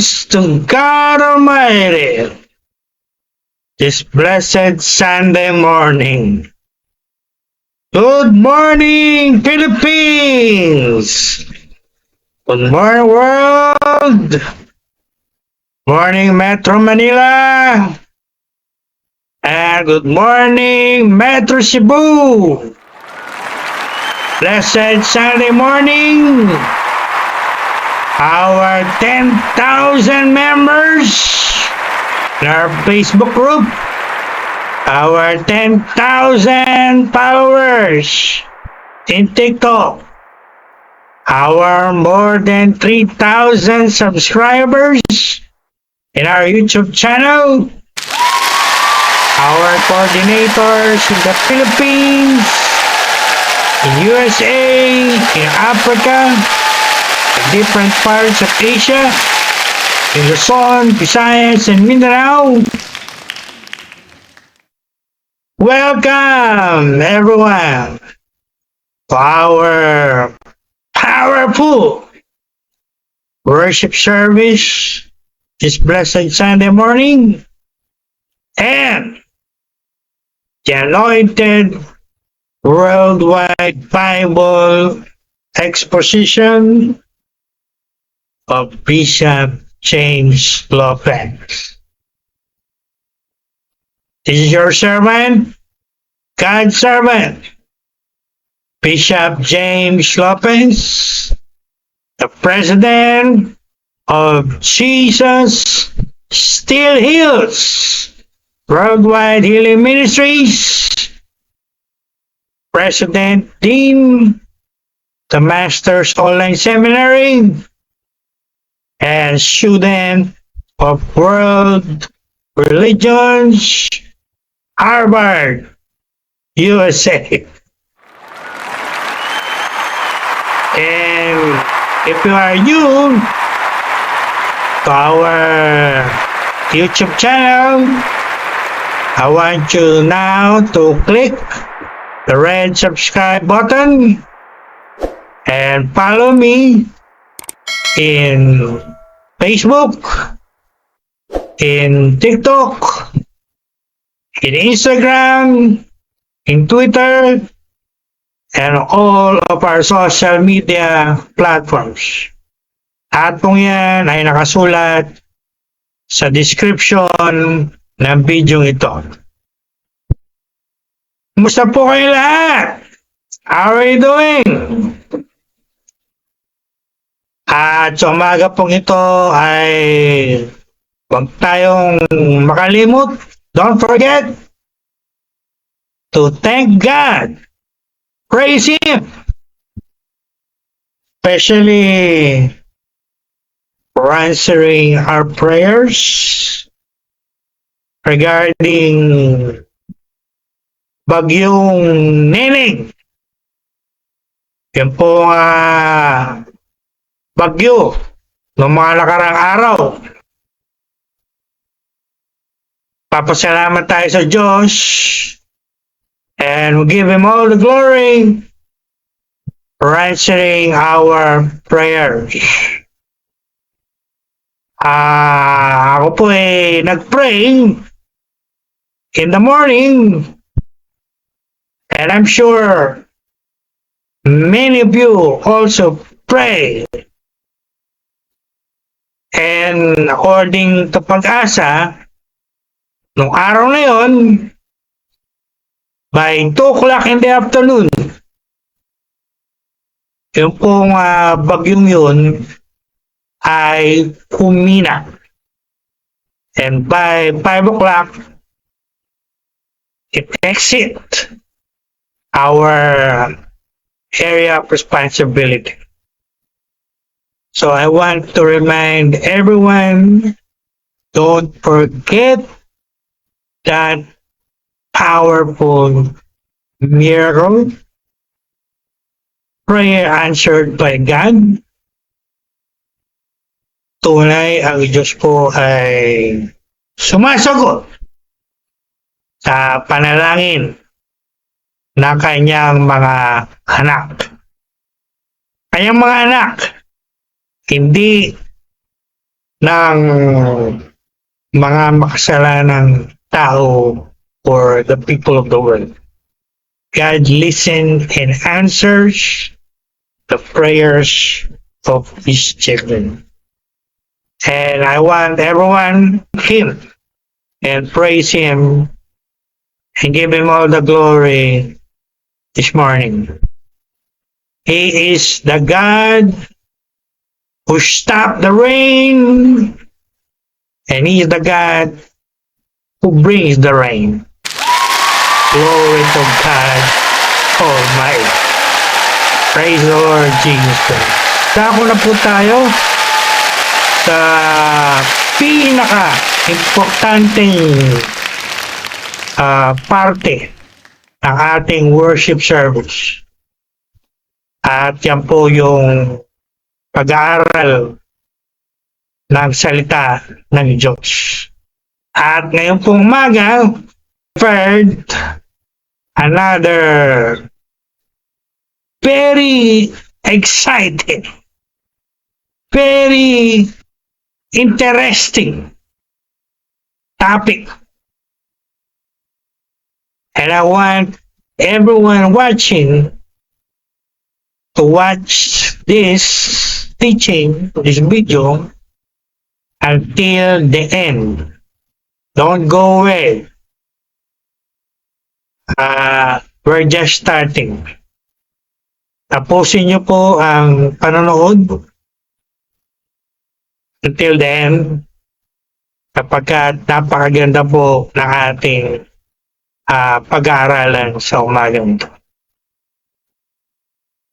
Thanks to God Almighty, this blessed Sunday morning. Good morning, Philippines! Good morning, world! Morning, Metro Manila! And good morning, Metro Cebu! Blessed Sunday morning! Our 10,000 members in our Facebook group, our 10,000 followers in TikTok, our more than 3,000 subscribers in our YouTube channel, our coordinators in the Philippines, in USA, in Africa, different parts of Asia, in Luzon, Visayas, and Mindanao. Welcome, everyone, to our powerful worship service this blessed Sunday morning, and the anointed worldwide Bible exposition of Bishop James Lopez. This is your servant, God's servant, Bishop James Lopez, the president of Jesus Still Heals Worldwide Healing Ministries, President Dean, the Masters Online Seminary, and student of World Religions, Harvard, USA. And if you are new to our YouTube channel, I want you now to click the red subscribe button and follow me in Facebook, in TikTok, in Instagram, in Twitter, and all of our social media platforms. At kung yan ay nakasulat sa description ng video ito. Kumusta po kayo lahat? How are you doing? At sa umaga pong ito ay huwag tayong makalimot. Don't forget to thank God. Praise Him. Especially for answering our prayers regarding bagyong Nining. Yan po bagyo ng mga nakarang araw. Papasalamat tayo sa Diyos and we give Him all the glory for answering our prayers. Ako po nag-pray in the morning, and I'm sure many of you also pray. And according to Pag-asa, nung araw na yon, by 2 o'clock in the afternoon, yung pong bagyong yun ay humina. And by 5 o'clock, it exit our area of responsibility. So I want to remind everyone, don't forget that powerful miracle, prayer answered by God. Tunay ang Diyos po ay sumasagot sa panalangin ng kanyang mga anak. Kanyang mga anak, hindi ng mga makasalanang tao or the people of the world. God listens and answers the prayers of His children. And I want everyone to Him and praise Him and give Him all the glory this morning. He is the God who stopped the rain, and He is the God who brings the rain. Glory to God Almighty. Praise the Lord Jesus Christ. Dako na po tayo sa pinaka-importanteng parte ng ating worship service. At yan po yung pag-aaral ng salita ng Diyos. At ngayon pong umaga, prepared another very exciting, very interesting topic. And I want everyone watching to watch this teaching, this video, until the end. Don't go away. We're just starting. Tapusin niyo po ang panonood until the end, kapag napakaganda po ng ating pag-aaralan sa umagang ito.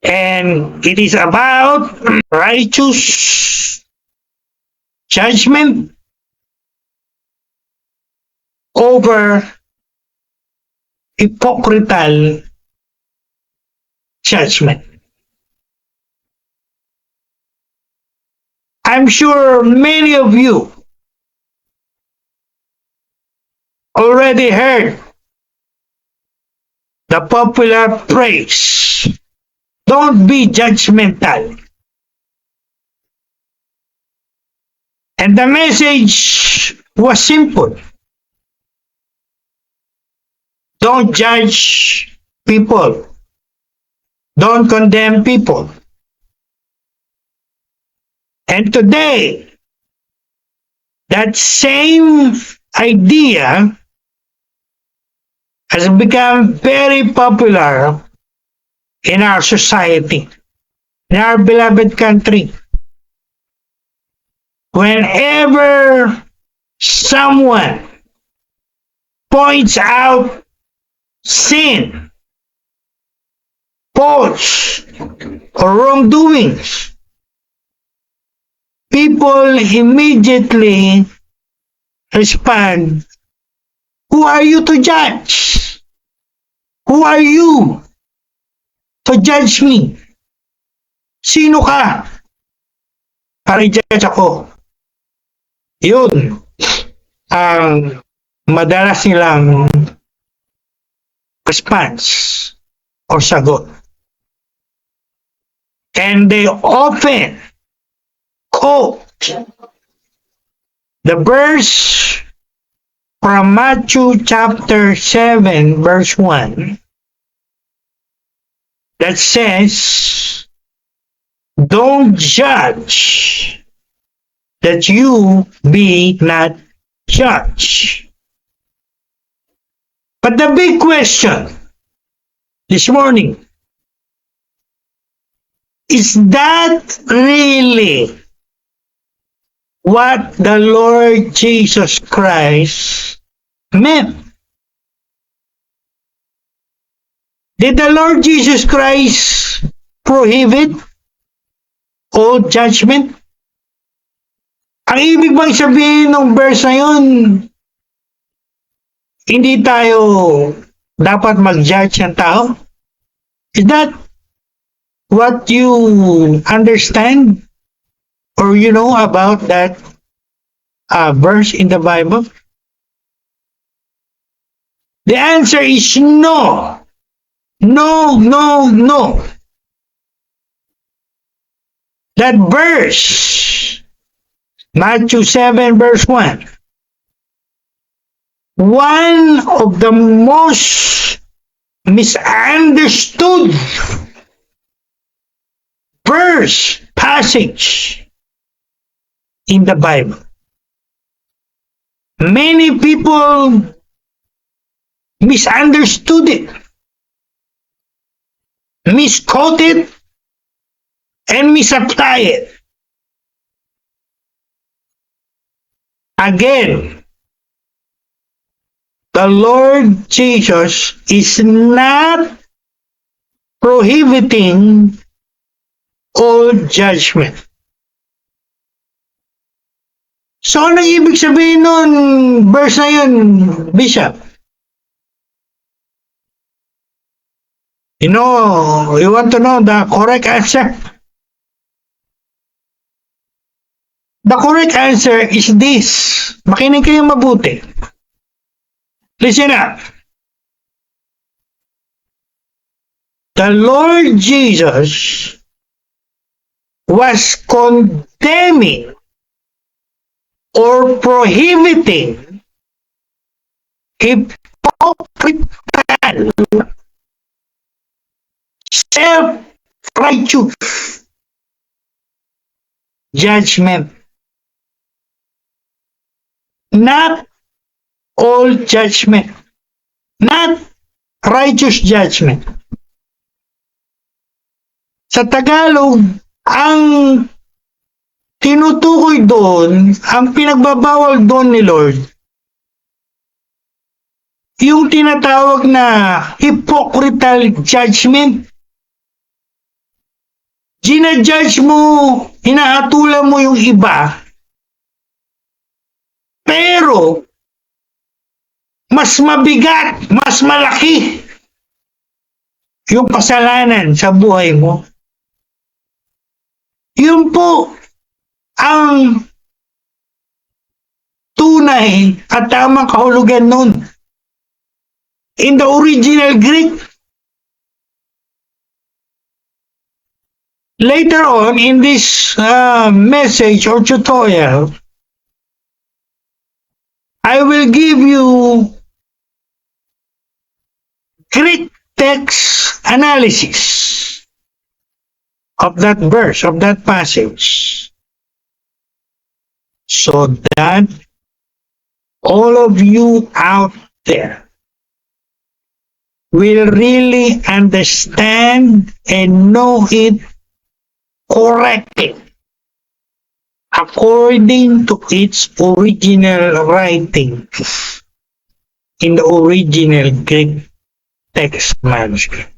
And it is about righteous judgment over hypocritical judgment. I'm sure many of you already heard the popular phrase, don't be judgmental. And the message was simple. Don't judge people. Don't condemn people. And today, that same idea has become very popular in our society, in our beloved country. Whenever someone points out sin, faults, or wrongdoings, people immediately respond, who are you to judge? Who are you to judge me? Sino ka para i-judge ako? Yun ang madalas nilang response or sagot. And they often quote the verse from Matthew chapter 7 verse 1 that says, don't judge that you be not judged. But the big question this morning, is that really what the Lord Jesus Christ meant? Did the Lord Jesus Christ prohibit all judgment? Ang ibig bang sabihin ng verse na yun, hindi tayo dapat mag-judge ng tao? Is that what you understand or you know about that verse in the Bible? The answer is no. No, no, no. That verse Matthew 7 verse 1. One of the most misunderstood passage in the Bible. Many people misunderstood it, misquoted, and misapply it. Again, the Lord Jesus is not prohibiting all judgment. So, ano ibig sabihin nun, verse na yun, Bishop? You want to know the correct answer? The correct answer is this. Makinig kayo mabuti. Listen up. The Lord Jesus was condemning or prohibiting hypocritical, self-righteous judgment. Not all judgment. Not righteous judgment. Sa Tagalog, ang tinutukoy doon, ang pinagbabawal doon ni Lord, yung tinatawag na hypocritical judgment. Ginajudge mo, hinahatulan mo yung iba, pero mas mabigat, mas malaki yung kasalanan sa buhay mo. Yun po ang tunay at tamang kahulugan nun. In the original Greek, later on in this message or tutorial, I will give you Greek text analysis of that verse, of that passage, so that all of you out there will really understand and know it correctly according to its original writing in the original Greek text manuscript.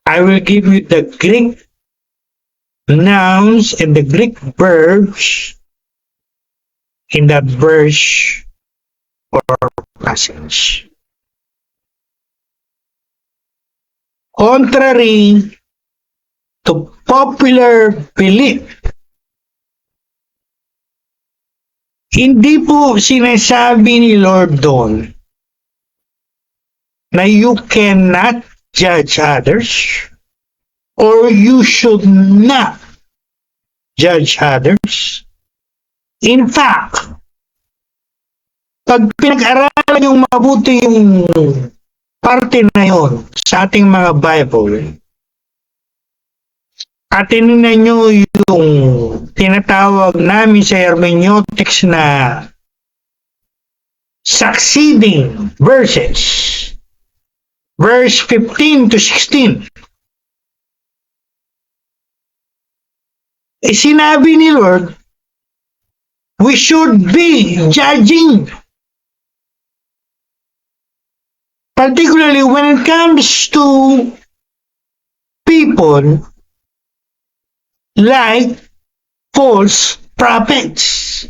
I will give you the Greek nouns and the Greek verbs in that verse or passage. Contrary to popular belief, hindi po sinasabi ni Lord doon na you cannot judge others or you should not judge others. In fact, pag pinag-aralan yung mabuti yung parte na yun sa ating mga Bible, at tinignan nyo yung tinatawag namin sa hermeneutics na succeeding verses, verse 15 to 16. Sinabi ni Lord, we should be judging. Particularly when it comes to people like false prophets.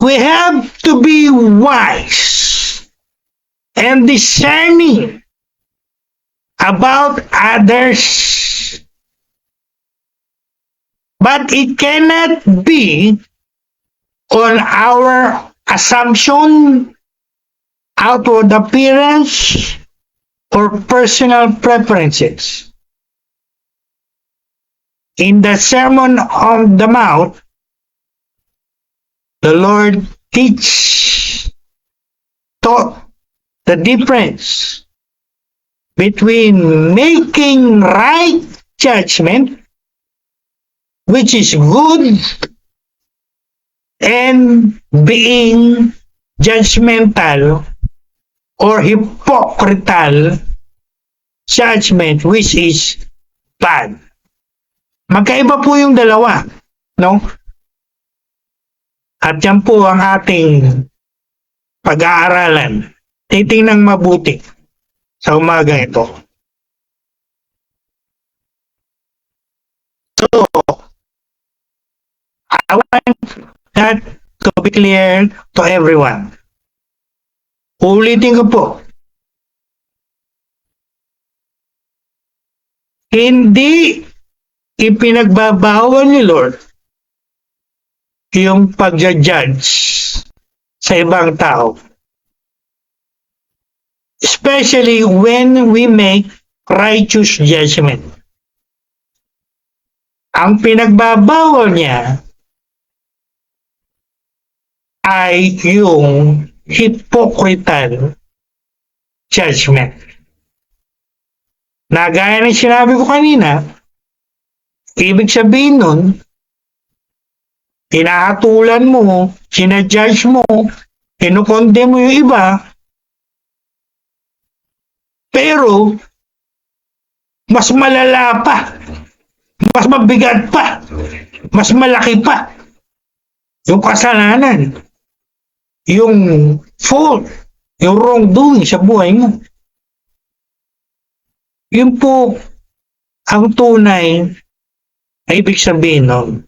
We have to be wise and discerning about others. But it cannot be on our assumption, outward appearance, or personal preferences. In the Sermon on the Mount, the Lord taught the difference between making right judgment, which is good, and being judgmental or hypocritical judgment, which is bad. Magkaiba po yung dalawa, no? At yan po ang ating pag-aaralan. Titingnan mabuti sa umaga ito. So, I want that to be clear to everyone. Ulitin ko po. Hindi ipinagbabawal ni Lord yung pag-judge sa ibang tao. Especially when we make righteous judgment. Ang pinagbabawal niya ay yung hypocritical judgment. Na gaya ng sinabi ko kanina, ibig sabihin nun, tinahatulan mo, sinajudge mo, kinukondem mo yung iba, pero mas malala pa, mas mabigat pa, mas malaki pa yung kasalanan, yung fault, yung wrongdoing sa buhay mo. Yun po ang tunay na ibig sabihin nun.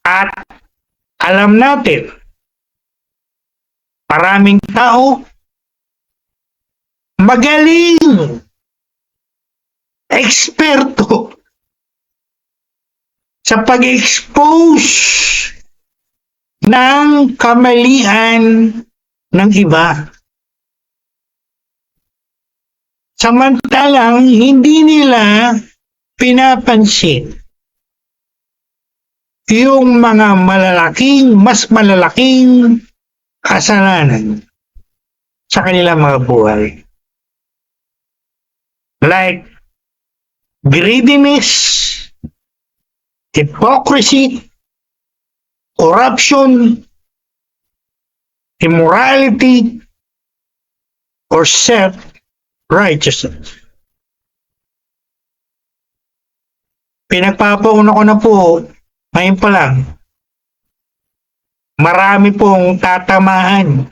At alam natin, maraming tao magaling, eksperto sa pag-expose ng kamalian ng iba. Samantalang hindi nila pinapansin yung mga mas malalaking kasalanan sa kanilang mga buhay. Like greediness, hypocrisy, corruption, immorality, or self-righteousness. Pinagpapauna ko na po, ngayon pa lang, marami pong tatamaan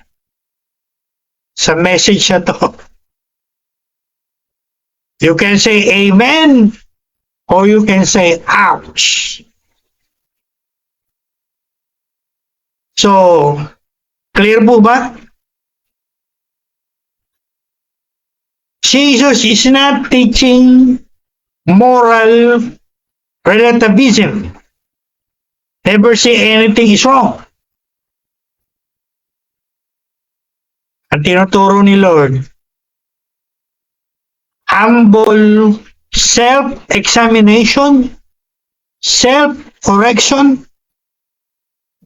sa message na to. You can say amen or you can say ouch. So, clear po ba? Jesus is not teaching moral relativism. Never say anything is wrong. Ang tinuturo ni Lord, humble self-examination, self-correction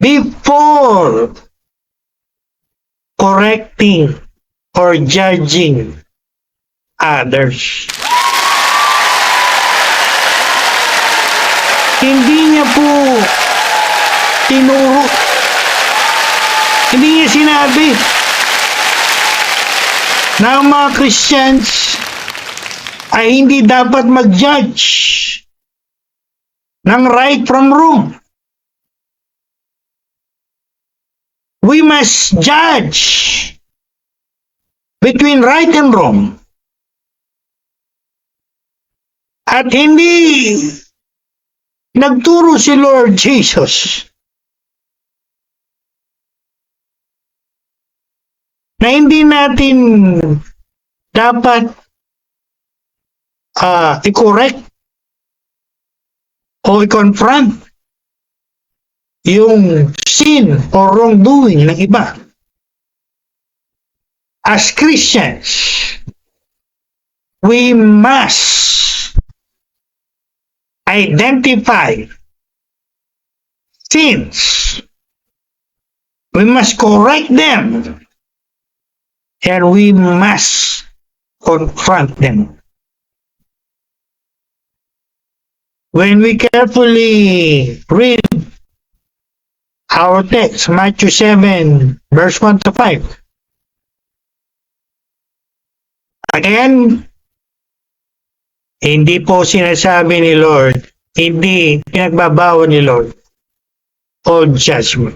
before correcting or judging others. Hindi niya po tinuro, hindi niya sinabi na ang mga Christians ay hindi dapat mag-judge ng right from wrong. We must judge between right and wrong. At hindi nagturo si Lord Jesus na hindi natin dapat i-correct o i-confront yung sin or wrongdoing ng iba. As Christians, we must identify sins. We must correct them. And we must confront them. When we carefully read our text, Matthew 7, verse 1 to 5. Again, hindi po sinasabi ni Lord, hindi pinagbabawal ni Lord all judgment.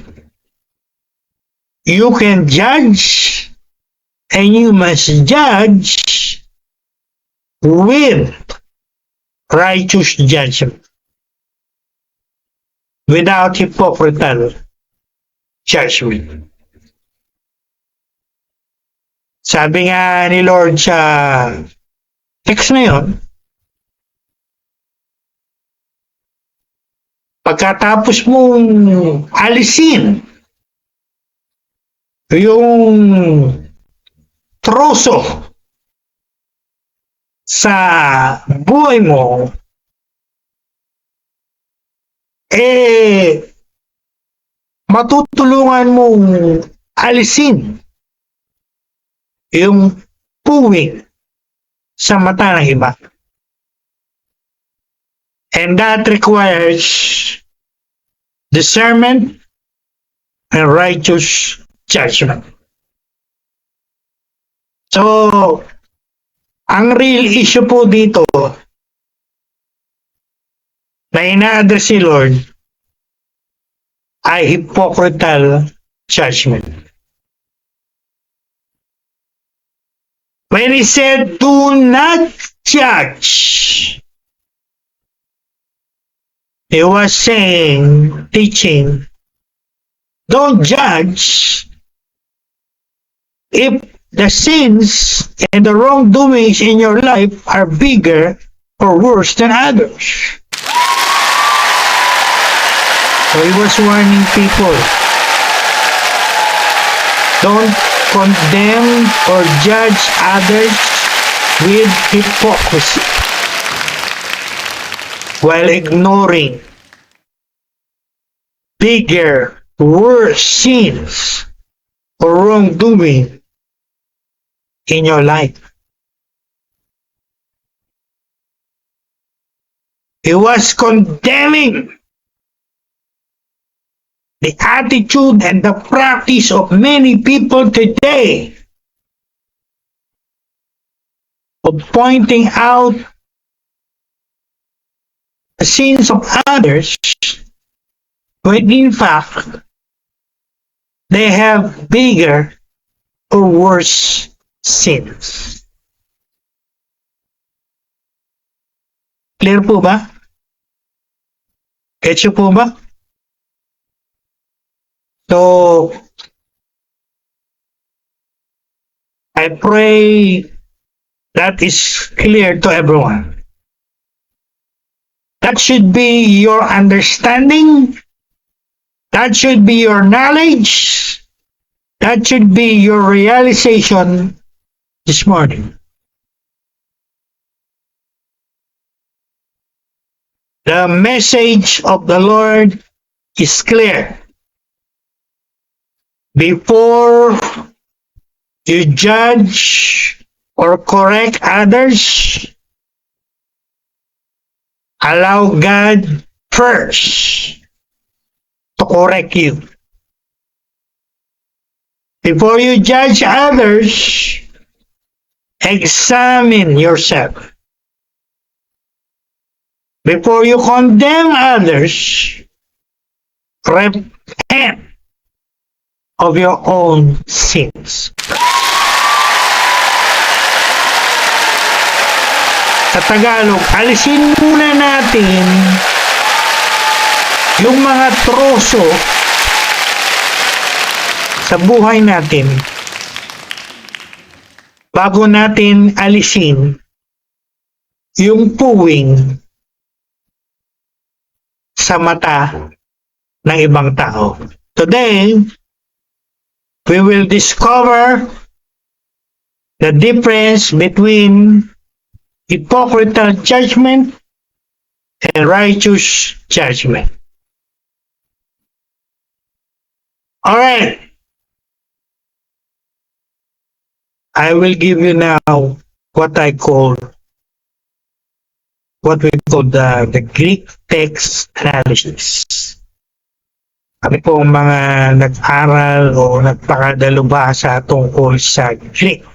You can judge and you must judge with righteous judgment, without hypocritical judgment. Sabi nga ni Lord sa text na yun, pagkatapos mong alisin yung troso sa buhay mo, matutulungan mong alisin yung puwing sa mata ng iba. And that requires discernment and righteous judgment. So, ang real issue po dito na ina-address ni Lord ay hypocritical judgment. When he said, do not judge, he was saying, teaching, don't judge if the sins and the wrongdoings in your life are bigger or worse than others. So he was warning people, don't condemn or judge others with hypocrisy while ignoring bigger, worse sins or wrongdoing in your life. He was condemning the attitude and the practice of many people today of pointing out the sins of others when in fact they have bigger or worse sins. Clear po ba? Getcho po ba? So, I pray that is clear to everyone. That should be your understanding. That should be your knowledge. That should be your realization this morning. The message of the Lord is clear. Before you judge or correct others, allow God first to correct you. Before you judge others, examine yourself. Before you condemn others, repent of your own sins. Sa Tagalog, alisin muna natin yung mga troso sa buhay natin bago natin alisin yung puwing sa mata ng ibang tao. Today, we will discover the difference between hypocritical judgment and righteous judgment. All right. I will give you now what I call what we call the Greek text analysis. Kami po mga nag-aral o nagpakadalubhasa tungkol sa Greek.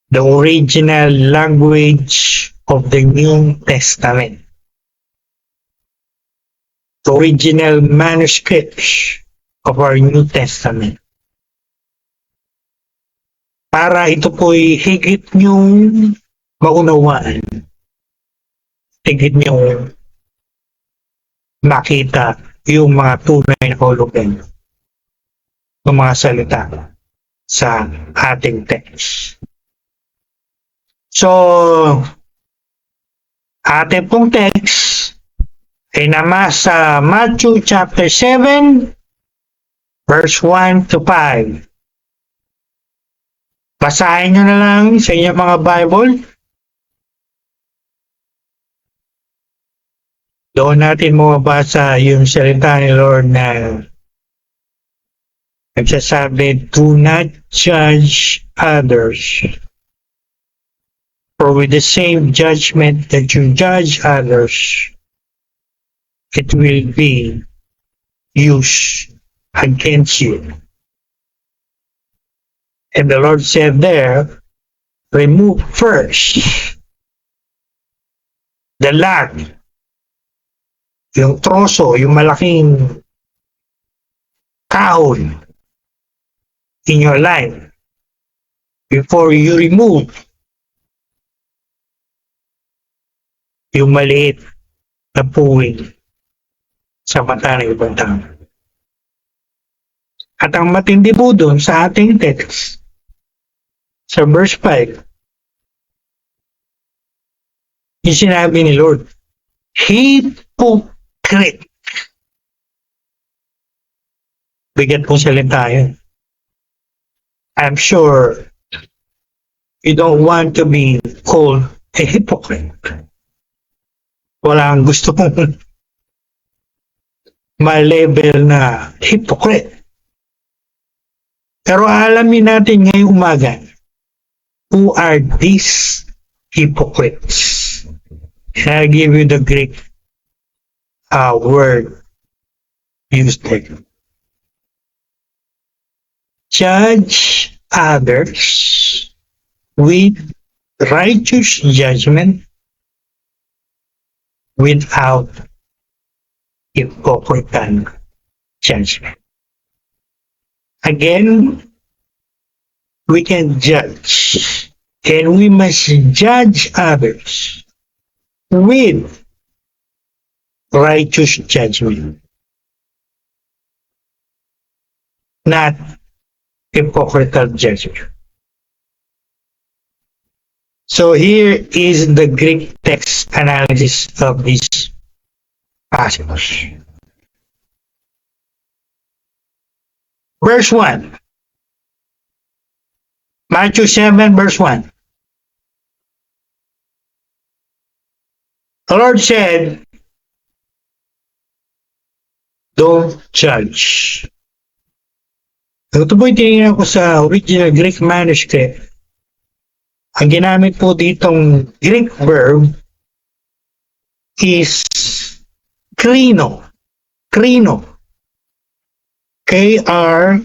The original language of the New Testament. The original manuscripts of our New Testament. Para ito po'y higit niyong maunawaan. Higit niyong makita yung mga tunay na kahulugan ng mga salita sa ating text. So, ating pong text ay nasa Matthew chapter 7, verse 1 to 5. Basahin nyo na lang sa inyong mga Bible. Doon natin mababasa yung salita ni Lord na nagsasabi, do not judge others. For with the same judgment that you judge others, it will be used against you. And the Lord said there, remove first the log, yung troso, yung malaking kahon in your life before you remove yung maliit na puwing sa mata ng ibang tao. At ang matindi po doon sa ating text, sa verse 5, yung sinabi ni Lord, hypocrite. Bigat pong salita yun. I'm sure you don't want to be called a hypocrite. Walang gusto mong ma-label na hypocrite. Pero alamin natin ngayong umaga, who are these hypocrites? And I'll give you the Greek word used there. Judge others with righteous judgment without hypocritical judgment. Again, we can judge, and we must judge others with righteous judgment, not hypocritical judgment. So here is the Greek text analysis of this passage. Verse 1. Matthew 7, verse 1. The Lord said, don't judge. Ito po'y tinignan ko sa original Greek manuscript. Ang ginamit po ditong Greek verb is krino. Krino. K-R-I-N-O.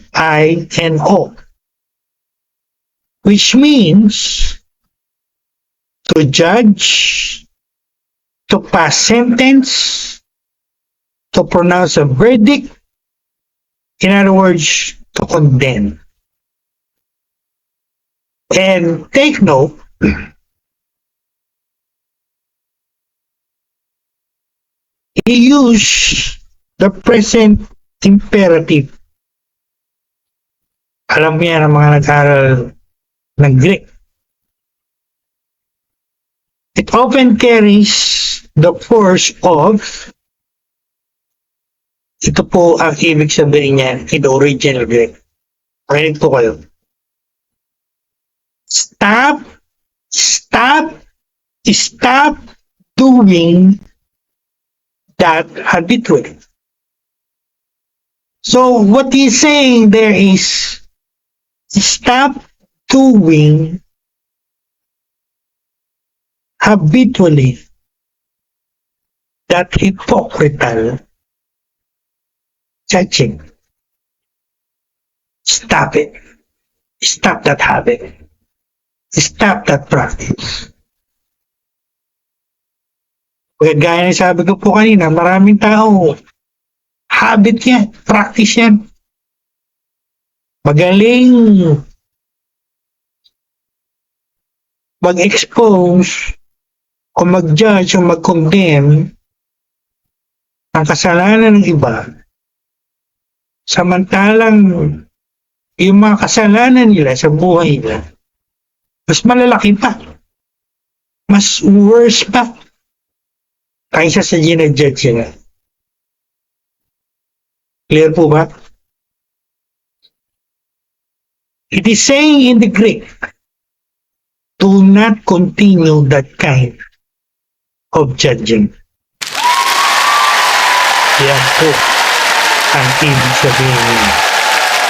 Which means to judge, to pass sentence, to pronounce a verdict, in other words, to condemn. And take note, he used the present imperative. Alam niya ng mga nag-aral ng Greek. It often carries the force of, ito po ang ibig sabihin niya in the original Greek. Makinig po kayo. Stop stop doing that habitually. So what he's saying there is stop doing habitually that hypocritical judging. Stop it. Stop that habit. Stop that practice. Gaya ng sabi ko po kanina, maraming tao, habit yan, practice yan. Magaling mag-expose o mag-judge o mag-condemn ang kasalanan ng iba, samantalang yung mga kasalanan nila sa buhay nila, mas malalaki pa, mas worse pa, kaysa sa ginajudge nila. Clear po ba? It is saying in the Greek, do not continue that kind of judging. Yan po ang ibig sabihin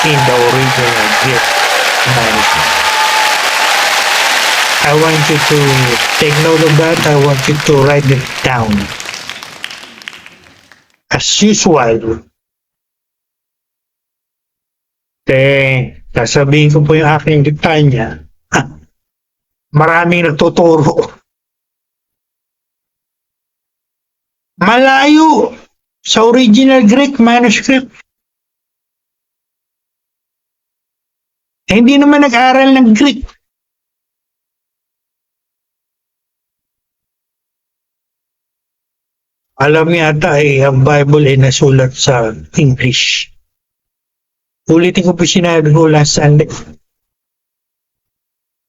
in the original Greek manuscript. I want you to take note of that. I want you to write it down. As usual, sasabihin ko po yung aking detalya. Maraming nagtuturo. Malayo sa original Greek manuscript. Hindi naman nag-aral ng Greek. Alam yata ang Bible ay nasulat sa English. Ulitin ko po sinabi ko last Sunday.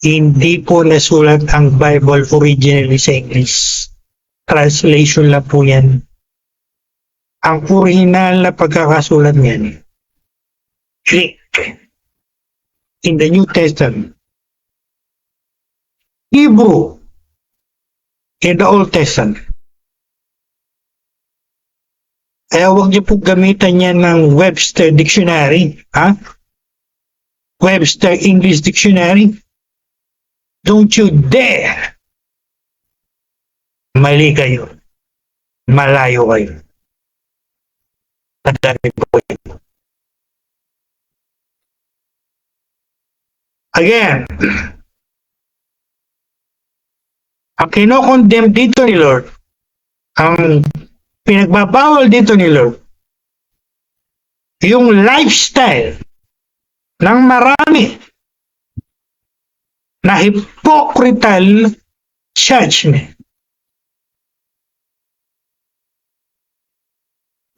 Hindi po nasulat ang Bible originally sa English. Translation lang po yan. Ang original na pagkakasulat niyan, Greek, in the New Testament. Hebrew, in the Old Testament. Kaya huwag niyo po gamitan yan ng Webster Dictionary. Webster English Dictionary. Don't you dare! Mali kayo. Malayo kayo. Tandaan po yun. Again, ang kinokondemn dito ni Lord, ang pinagbabawal dito ni Lord, yung lifestyle ng marami na hypocritical judgment.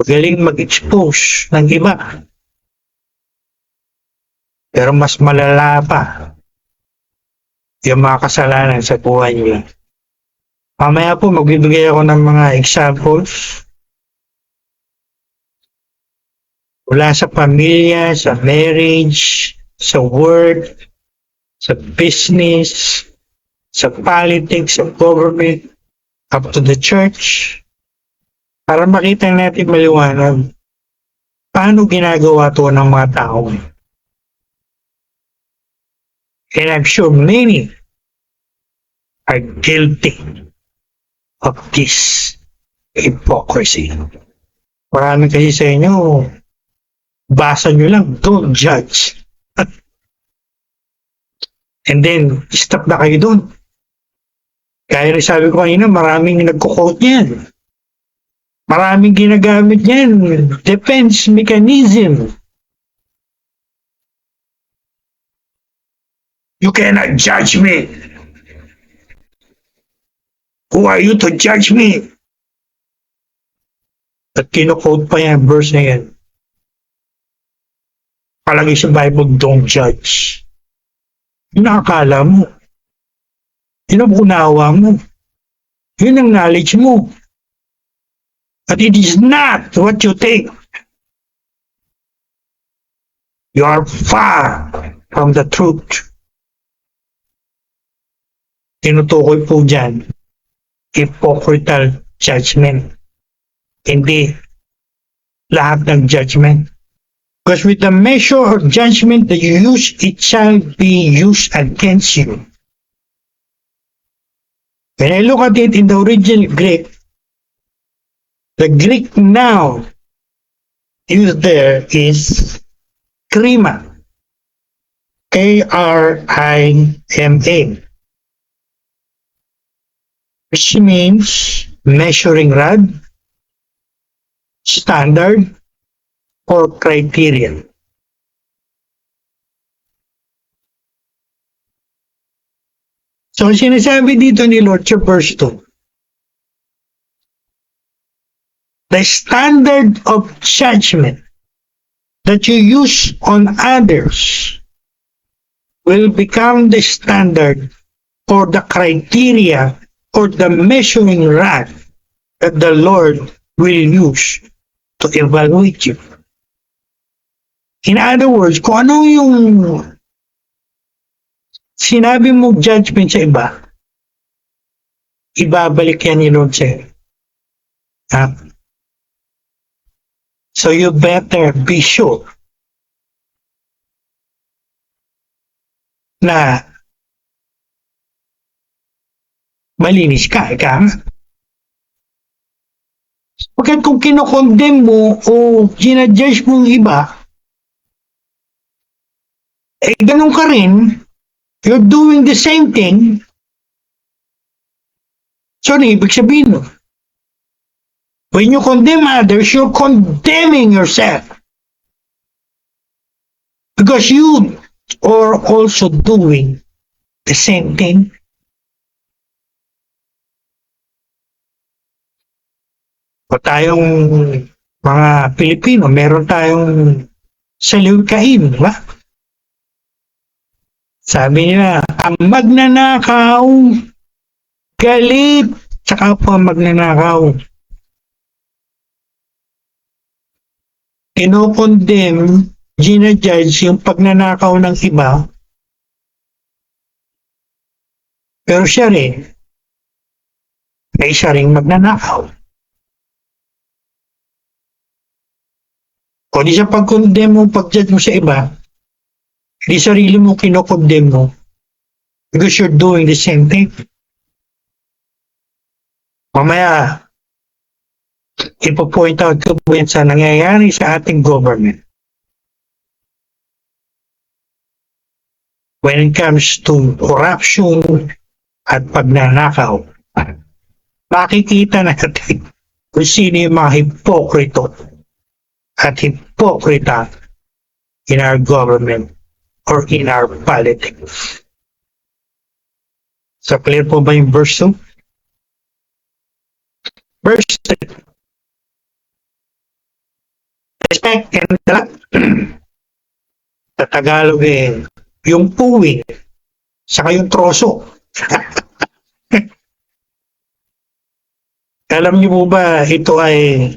Magaling mag-expose ng iba. Pero mas malala pa yung mga kasalanan sa buhay nila. Mamaya po magbibigay ako ng mga examples mula sa pamilya, sa marriage, sa work, sa business, sa politics, sa government, up to the church, para makita natin maliwanag paano ginagawa to ng mga tao. And I'm sure many are guilty of this hypocrisy. Marami kasi sa inyo, basa nyo lang, don't judge. And then, stop na kayo doon. Kaya rin sabi ko kanina, maraming nagko-quote yan. Maraming ginagamit yan. Defense mechanism. You cannot judge me. Who are you to judge me? At kino-quote pa yan, verse na yan. Palagi sa Bible, don't judge. Yun ang akala mo. Yun ang unawa mo. Yun ang knowledge mo. But it is not what you think. You are far from the truth. Tinutukoy po dyan hypocritical judgment. Hindi lahat ng judgment. Because with the measure of judgment that you use, it shall be used against you. When I look at it in the original Greek, the Greek noun used there is krima. Krima. Which means measuring rod, standard, or criterion. So, sinasabi dito ni Lord sa verse 2, the standard of judgment that you use on others will become the standard or the criteria or the measuring rod that the Lord will use to evaluate you. In other words, kung ano yung sinabi mo judgment sa iba, ibabalik yan ni Lord sa'yo. So you better be sure na malinis ka, Pagkat kung kinokondem mo o ginajudge mo yung iba, ganun ka rin, you're doing the same thing. So, ano ibig sabihin mo? When you condemn others, you're condemning yourself. Because you are also doing the same thing. O tayong mga Pilipino, meron tayong salikain, di ba? Sabi nila, ang magnanakaw, galit, saka po ang magnanakaw. Kinokondem, ginajudge yung pagnanakaw ng iba, pero siya rin, may isa ring magnanakaw. O di sa pag-condemn mo, pag-judge mo sa iba, di sarili mo kinokondem mo because you're doing the same thing. Mamaya, ipo-point out ko po yan sa nangyayari sa ating government. When it comes to corruption at pagnanakaw, makikita natin kung sino yung mga hipokrito at hipokrita in our government or in our politics. So clear po ba yung verse 2? Verse 3. Respect and sa Tagalog yung puwing saka yung troso. Alam niyo po ba ito ay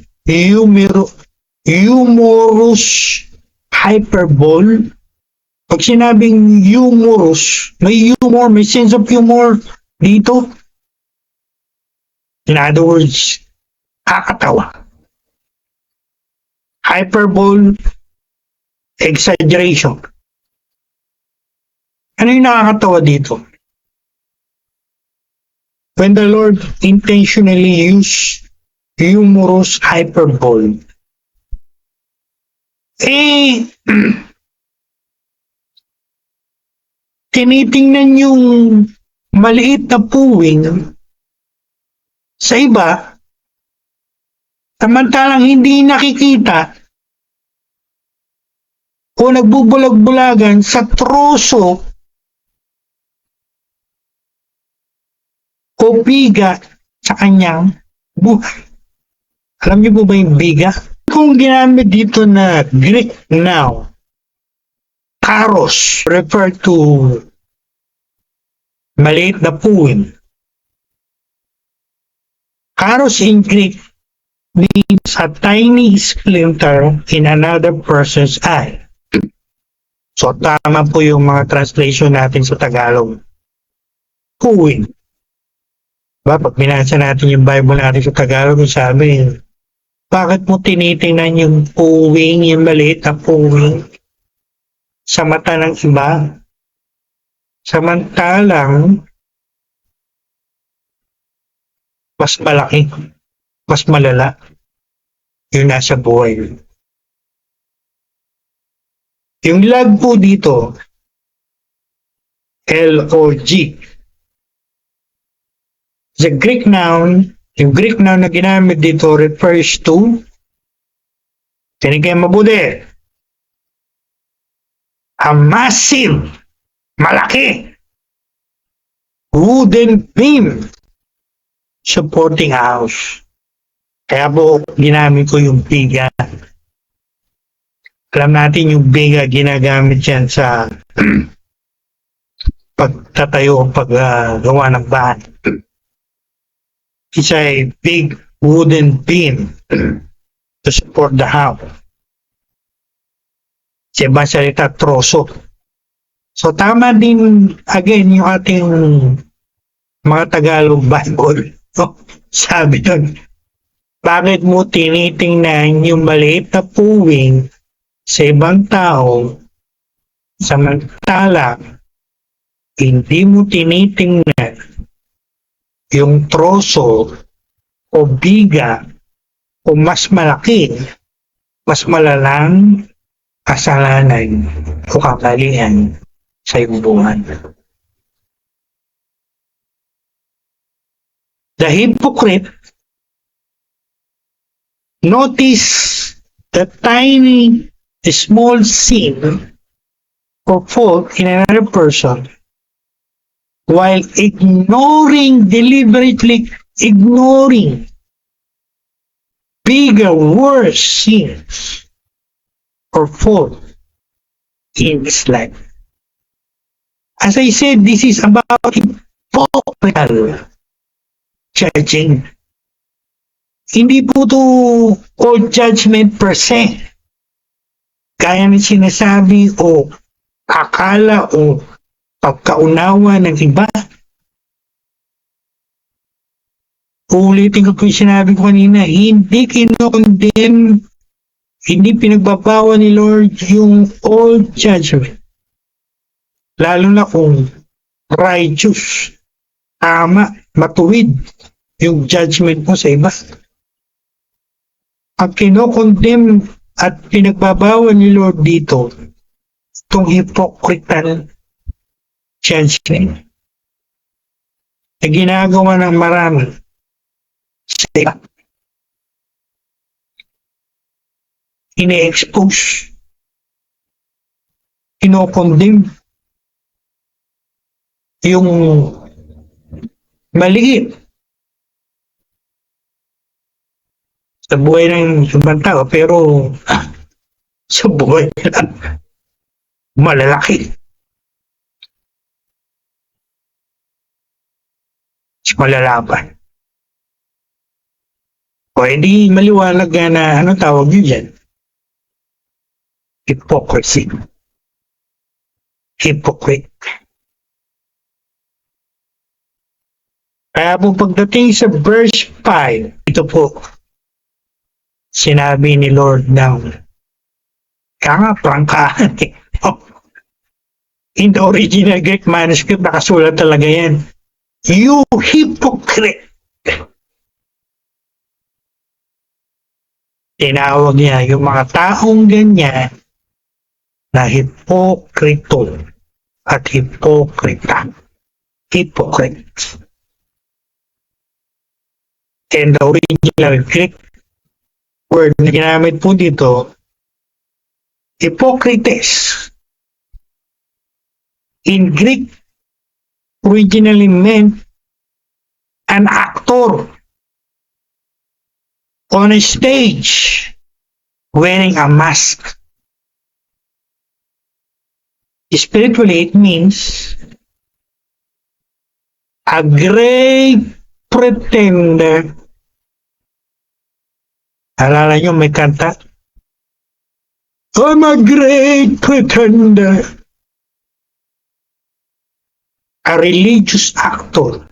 humorous hyperbole? Pag sinabing humorous, may humor, may sense of humor dito. In other words, kakatawa. Hyperbole, exaggeration. Ano yung nakakatawa dito? When the Lord intentionally used humorous hyperbole, tinitingnan yung maliit na puwing sa iba, samantalang hindi nakikita o nagbubulag-bulagan sa troso o biga sa kanyang buhay. Alam niyo po ba yung biga? Kung ginamit dito na Greek noun, karos, refer to maliit na puwing. Karos in Greek means a tiny splinter in another person's eye. So tama po yung mga translation natin sa Tagalog. Puwing. Pag binasa natin yung Bible natin sa Tagalog, sabi, bakit mo tinitingnan yung puwing, yung maliit na puwing sa mata ng iba? Samantalang, mas malaki, mas malala yung nasa buhay. Yung log po dito, L-O-G. The Greek noun, yung Greek noun na ginamit dito refers to, tinig kayo mabuti, a massive, malaki, wooden beam supporting a house. Kaya po, ginamit ko yung biga. Alam natin yung biga, ginagamit yan sa pagtatayo o paggawa ng bahay. It's a big wooden beam to support the house. Sa ibang salita, troso. So tama din, again, yung ating mga Tagalog Bible. Sabi nun, bakit mo tinitingnan yung maliit na puwing sa ibang tao, samantala, hindi mo tinitingnan yung troso o biga o mas malaki, mas malalang kasalanan o kamalian sa iyong buhay. The hypocrite, notice the tiny, small sin or fault in another person while deliberately ignoring bigger, worse sins or fault in his life. As I said, this is about hypocritical judging. Hindi po to all judgment per se. Kaya ng sinasabi o akala o pagkaunawa ng iba. Ulitin ko yung sinabi ko kanina, hindi kinokondem, hindi pinagbabawa ni Lord yung all judgment. Lalo na kung righteous, tama, matuwid yung judgment mo sa iba. Ang kinokondem at pinagbabawa ni Lord dito, itong hypocritical judgment na ginagawa ng marami sa iba. Ine-expose, kinokondem yung maliit sa buhay ng ibang tao, pero sa buhay nila malalaki. Malalaban. O hindi maliwanag na ano tawag yun dyan? Hypocrisy. Hypocrite. Kaya po pagdating sa verse 5, ito po, sinabi ni Lord ng kaya nga prangkahan eh. In the original Greek manuscript, nakasulat talaga yan. You hypocrite. Tinawag niya yung mga taong ganyan na hipokrito at hipokrita. Hypocrite. And the original Greek word na ginamit po dito, hypocrites. In Greek, originally meant an actor on a stage wearing a mask. Spiritually, it means a great pretender. Alala nyo, may kanta? I'm a great pretender. A religious actor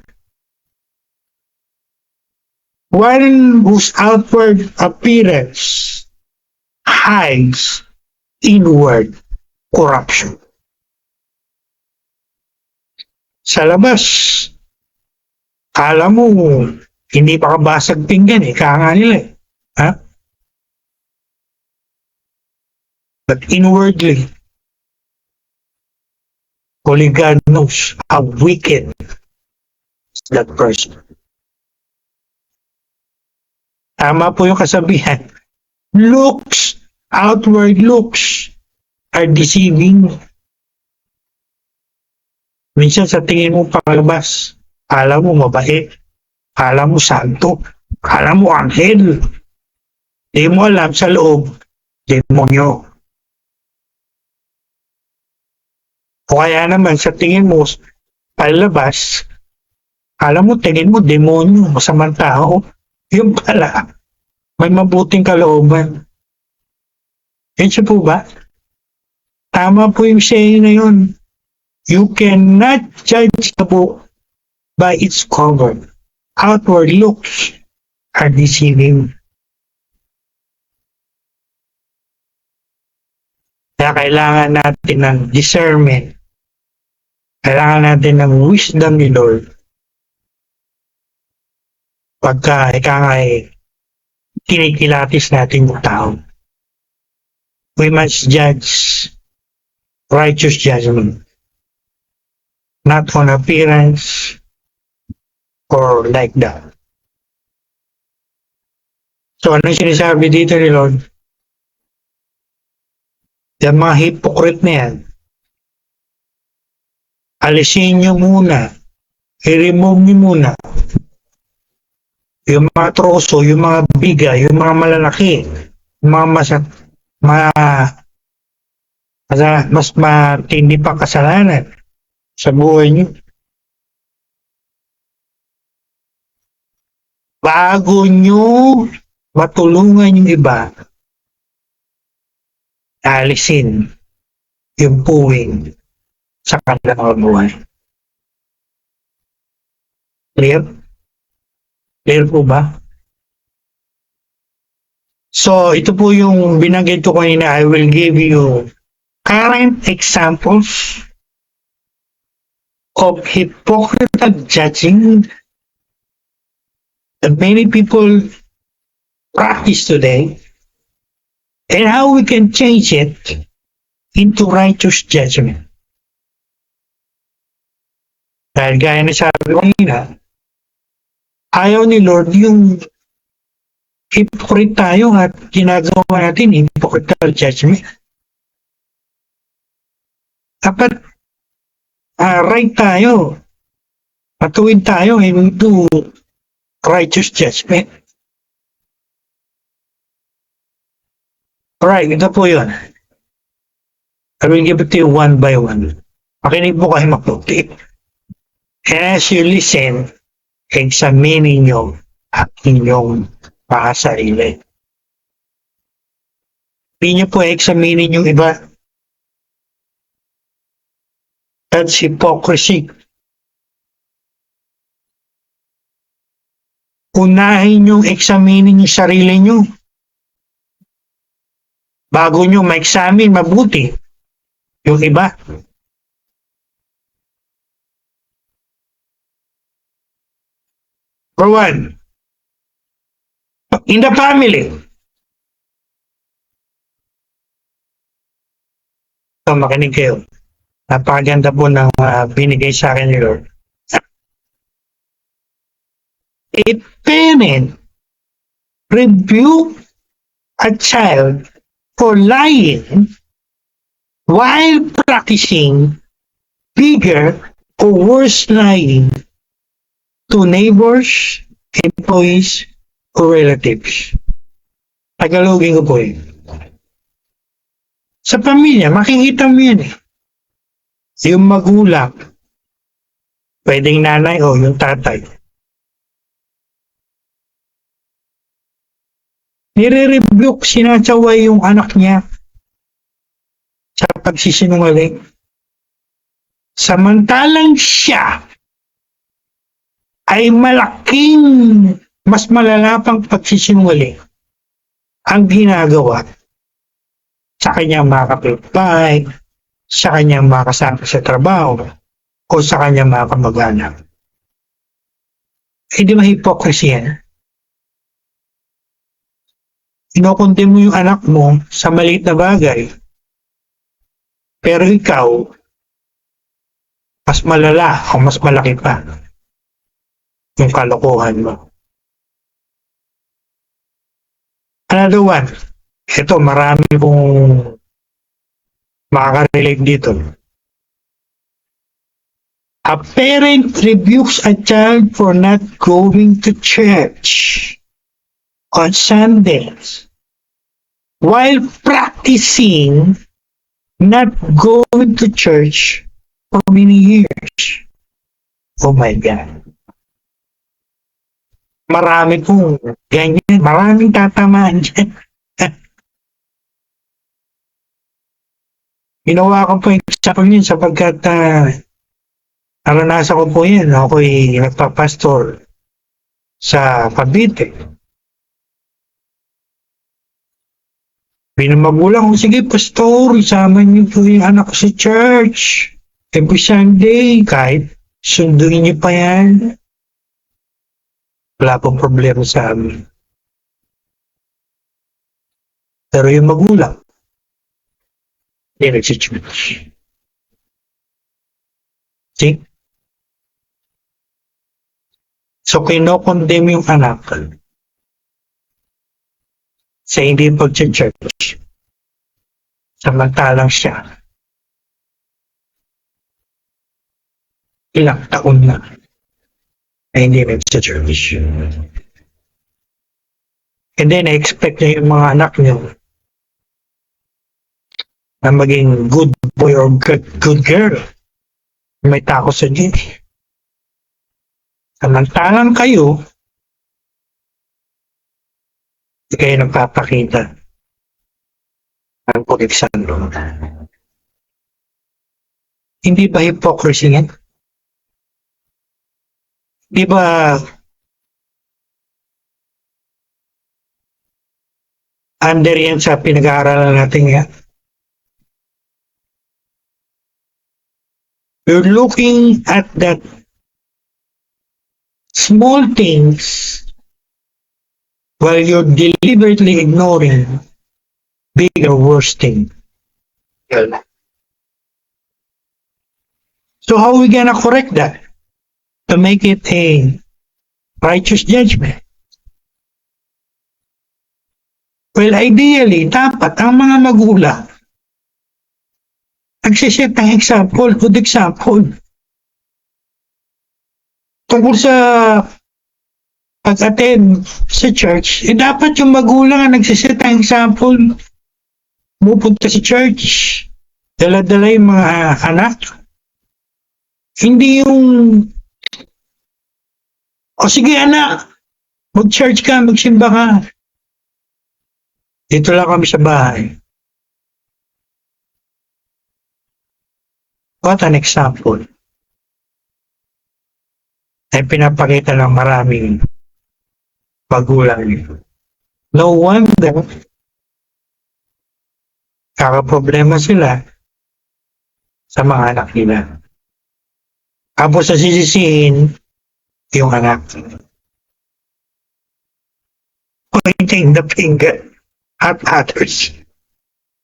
One whose outward appearance hides inward corruption. Sa labas, kala mo, hindi pa kabasag pinggan eh, kaya nga nila eh. Ha? But inwardly, only God knows how wicked that person. Tama po yung kasabihan. Looks, outward looks are deceiving. Minsan sa tingin mo palabas, kala mo mabait, kala mo santo, kala mo anghel. Di mo alam sa loob, demonyo. O kaya naman sa tingin mo palabas, kala mo tingin mo demonyo, masamang tao. Yung pala, may mabuting kalooban. Yan siya po ba? Tama po yung saying na yun. You cannot judge a book by its cover. Outward looks are deceiving. Kaya kailangan natin ng discernment. Kailangan natin ng wisdom ni Lord. Pagka kinikilatis natin yung tao. We must judge righteous judgment. Not on appearance or like that. So ano sinasabi dito ni Lord? Yung mga hypocrite na yan, alisin nyo muna, i-remove nyo muna yung mga troso, yung mga biga, yung mga malalaki, yung mga mas matindi pa kasalanan sa buhay nyo. Bago nyo matulungan yung iba, alisin yung puwing sa kanilang buhay. Clear? Clear po ba? So, ito po yung binanggit ko kanina. I will give you current examples of hypocritical judging that many people practice today and how we can change it into righteous judgment. Dahil gaya na sabi ko kanina, ayaw ni Lord yung hypocrite tayo at ginagawa natin hypocritical judgment. Dapat right tayo, matuwid tayo into righteous judgment. Alright, ito po yun. I will give it to you one by one. Makinig po kayo mabuti. And as you listen, examinin nyo ang inyong mga sarili. Hindi nyo po examinin yung iba. That's hypocrisy. Unahin nyo examinin yung sarili nyo. Bago nyo ma-examine mabuti yung iba. For one, in the family. So, makinig kayo. Napakaganda po ng binigay sa akin ni Lord. A parent rebuke a child for lying while practicing bigger or worse lying to neighbors, employees, or relatives. Tagalogin ko po eh. Sa pamilya, makikita mo yan eh. Yung magulang, pwedeng nanay o yung tatay. Nire-rebuke, sinatsaway yung anak niya sa pagsisinungaling. Samantalang siya ay malaking mas malala pang pagsisinungaling ang ginagawa sa kanyang mga kapitbahay, sa kanyang mga kasama sa trabaho, o sa kanyang mga kamag-anak. Hindi ma-hypocrisy yan. Kinokondem mo yung anak mo sa maliit na bagay, pero ikaw, mas malala o mas malaki pa yung kalokohan mo. Another one, ito marami pong makaka-relate dito. A parent rebukes a child for not going to church on Sundays while practicing not going to church for many years. Oh my God. Marami pong ganyan. Maraming tatamaan dyan. Ginawa ko po yung example yun sapagkat naranasan ko po yan. Ako'y nagpapastor sa Cavite. Binamagulang ko, sige pastor, isama niyo po yung anak ko sa church. Every Sunday, kahit sunduin niyo pa yan. Wala pong problema sa amin. Pero yung magulang, hindi nagsi-church. See? So, kinokondem yung anak sa hindi pag-church. Samantalang siya, ilang taon na ay hindi nagsi-church. And then, na-expect niya yung mga anak niyo na maging good boy or good girl. May takot sa Diyos. Samantalang kayo, hindi kayo nagpapakita ng koneksyon doon. Hindi ba hypocrisy yan? Di ba under yan sa pinag-aaralan natin yan? You're looking at that small things while you're deliberately ignoring bigger, worse thing. So how are we gonna correct that? To make it a righteous judgment? Well, ideally, dapat ang mga magulang nagsiset ng example, good example. Tungkol sa pag-attend sa church, dapat yung magulang ang nagsiset ng example, pupunta sa church, dala-dala yung mga anak. Hindi yung, o sige anak, mag-church ka, magsimba ka. Dito lang kami sa bahay. What an example. Ay pinapakita ng maraming magulang nito. No wonder kakaproblema sila sa mga anak nila. Tapos sa sisisihin yung anak. Pointing the finger at others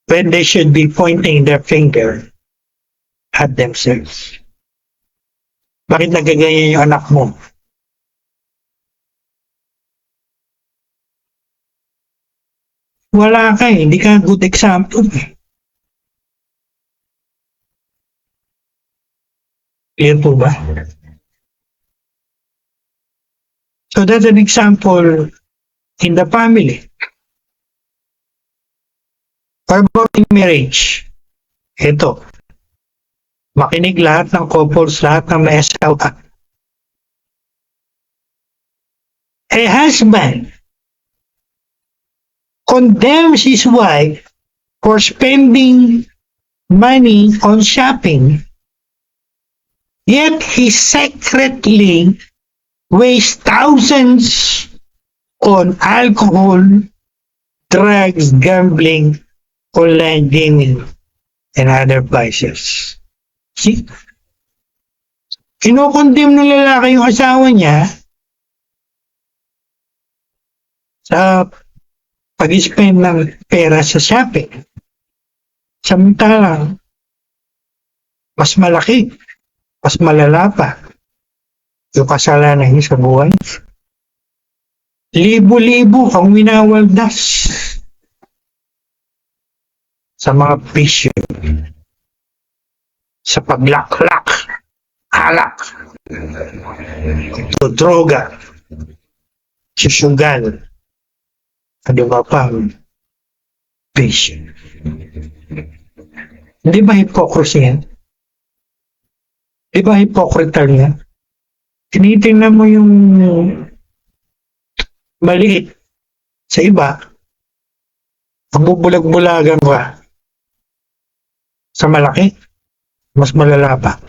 when they should be pointing their finger at themselves. Bakit nagaganyan yung anak mo? Wala ka eh, hindi ka good example. Clear po ba? So that's an example in the family. What about in marriage? Ito. Makinig lahat ng couples, lahat ng may asawa. A husband condemns his wife for spending money on shopping, yet he secretly wastes thousands on alcohol, drugs, gambling, online gaming, and other vices. See? Kinokondem ng lalaki yung asawa niya sa pag-spend ng pera sa shopping. Samantalang, mas malaki, mas malala pa yung kasalanan niya sa buhay. Libo-libo ang winawaldas sa mga bisyo, sa paglaklak, alak, o droga, susugal, at iba pang bisyo. Hindi ba hypocrisy yan? Di ba hypocritical yan? Tinitingnan mo yung maliit sa iba, magbubulag-bulagan ka sa malaki, mas malala pa.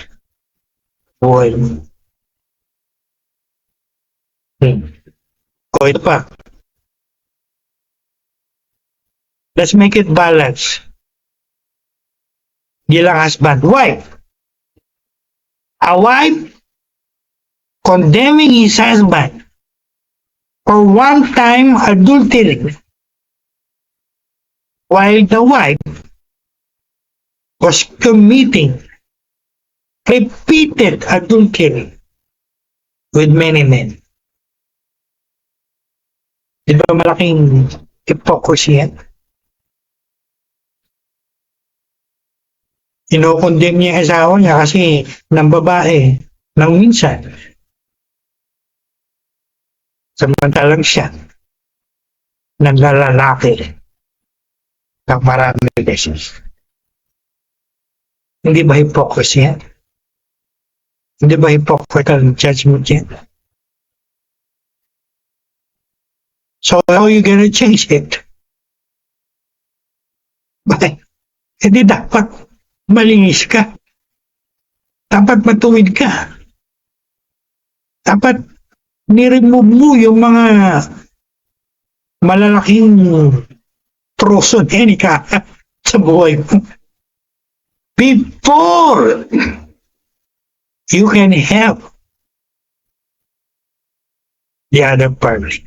Buhay mo. O ito pa. Let's make it balance. Hindi lang husband. Wife. A wife condemning his husband for one-time adultery, while the wife was committing repeated adultery with many men. Di ba malaking hypocrisy yan? Inokondem niya yung asawa niya kasi ng babae nang minsan. Samantalang siya naglalaki ng maraming beses. Hindi ba hypocrisy yan? Hindi ba hypocritical judgment yan? So how are you gonna change it? Bakit? Hindi dapat malinis ka. Dapat matuwid ka. Dapat ni-remove mo yung mga malalaking troso ni ka sa buhay mo. Before you can help the other party.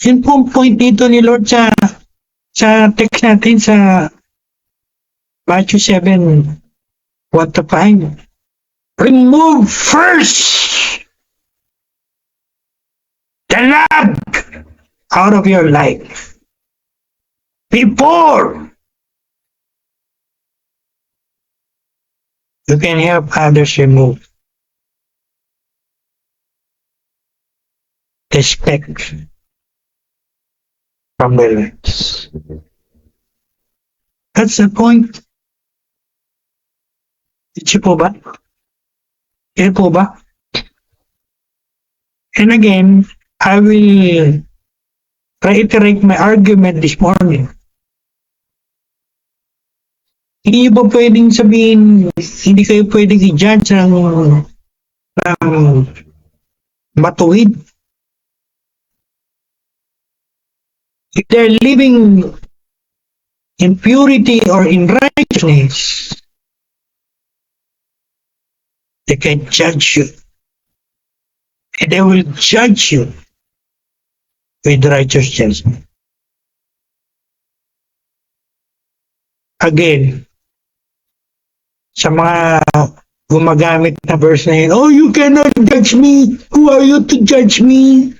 Yun po ang point dito ni Lord sa text natin sa Matthew 7, 1-5. Remove first the love out of your life before you can help others remove the speck from their lives. That's the point. Ito po ba? Ito po ba? And again, I will reiterate my argument this morning. Hindi ba pwedeng sabihin, hindi kayo pwedeng i-judge ng matuwid? If they're living in purity or in righteousness, they can judge you. And they will judge you with righteous judgment. Again, sa mga gumagamit na verse na yun, oh, you cannot judge me. Who are you to judge me?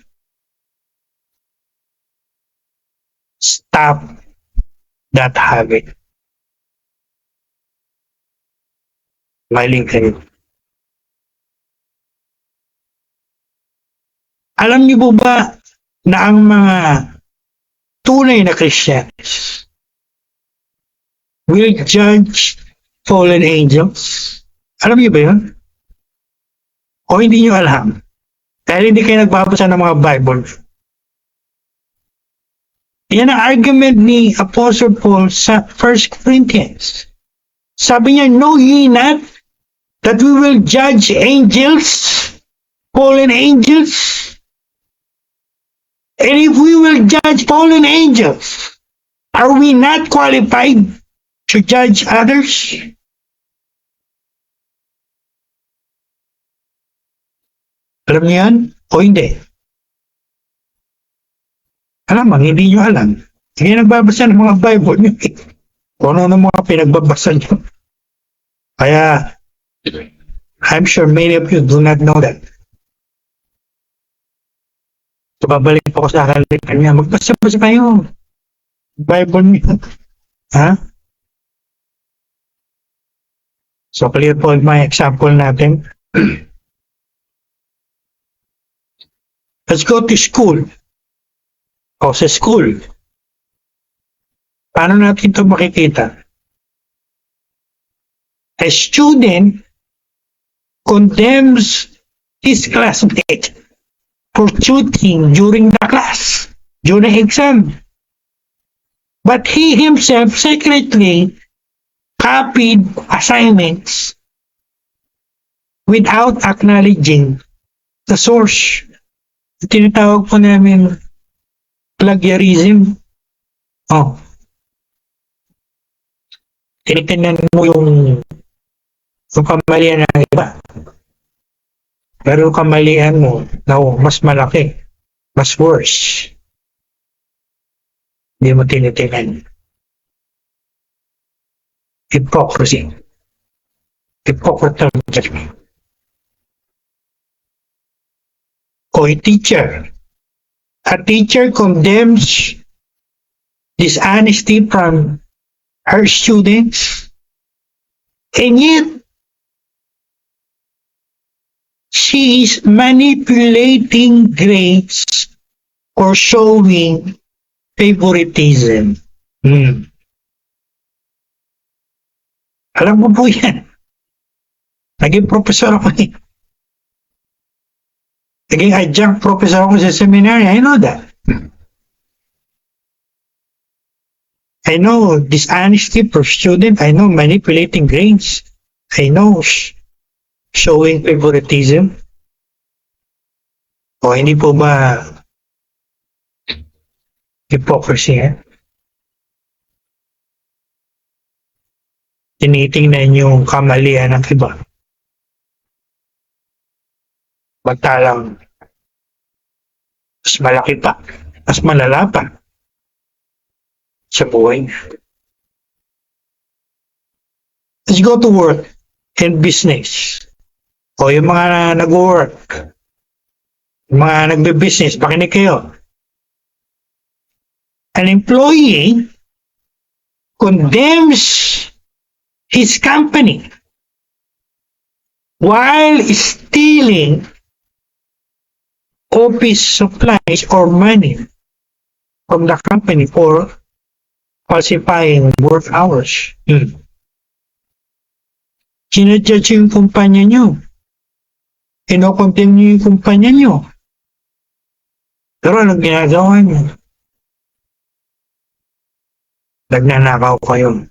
Stop that habit. Maling kayo. Alam niyo po ba na ang mga tunay na Christians will judge fallen angels? Alam niyo ba yun? O hindi niyo alam? Dahil hindi kayo nagbabasa ng mga Bible. Yan ang argument ni Apostle Paul sa 1 Corinthians. Sabi niya, know ye not that we will judge angels, fallen angels? And if we will judge fallen angels, are we not qualified to judge others? Alam niyo yan? O hindi? Alam, hindi nyo alam. Hindi nagbabasa ng mga Bible nyo. Kung ano ng mga pinagbabasa nyo. Kaya, I'm sure many of you do not know that. So, babalik po ko sa halikan niya. Magbasa-basa kayo. Bible niyo. Ha? So, clear po my example natin. Let's go to school. O sa school. Paano natin ito makikita? A student condemns his classmate for cheating during the class, during exam. But he himself secretly copied assignments without acknowledging the source. Tinatawag po namin plagiarism. Oh. Tinitingnan mo yung kamalian ng iba. Pero yung kamalian mo, no, mas malaki, mas worse. Hindi mo tinitingnan. Hypocrisy. Hypocritical judgment. O a teacher. A teacher condemns dishonesty from her students, and yet she is manipulating grades or showing favoritism. Alam mo po yan. Naging professor ako eh. Naging adjunct professor ako sa seminary. I know that. I know dishonesty for student. I know manipulating grades. I know showing favoritism. O hindi po ba hypocrisy eh? Tinitingnan yung kamalian ng iba. Bagtalang mas malaki pa, mas malala pa sa buhay. Let's go to work and business. O yung mga nag-work, yung mga nagbe-business, pakinig kayo. An employee condemns his company while stealing office supplies or money from the company or falsifying work hours. Sinadjudge yung kumpanya nyo. Ino-condemn nyo yung kumpanya nyo. Pero anong ginagawa nyo? Nagnanakaw kayo.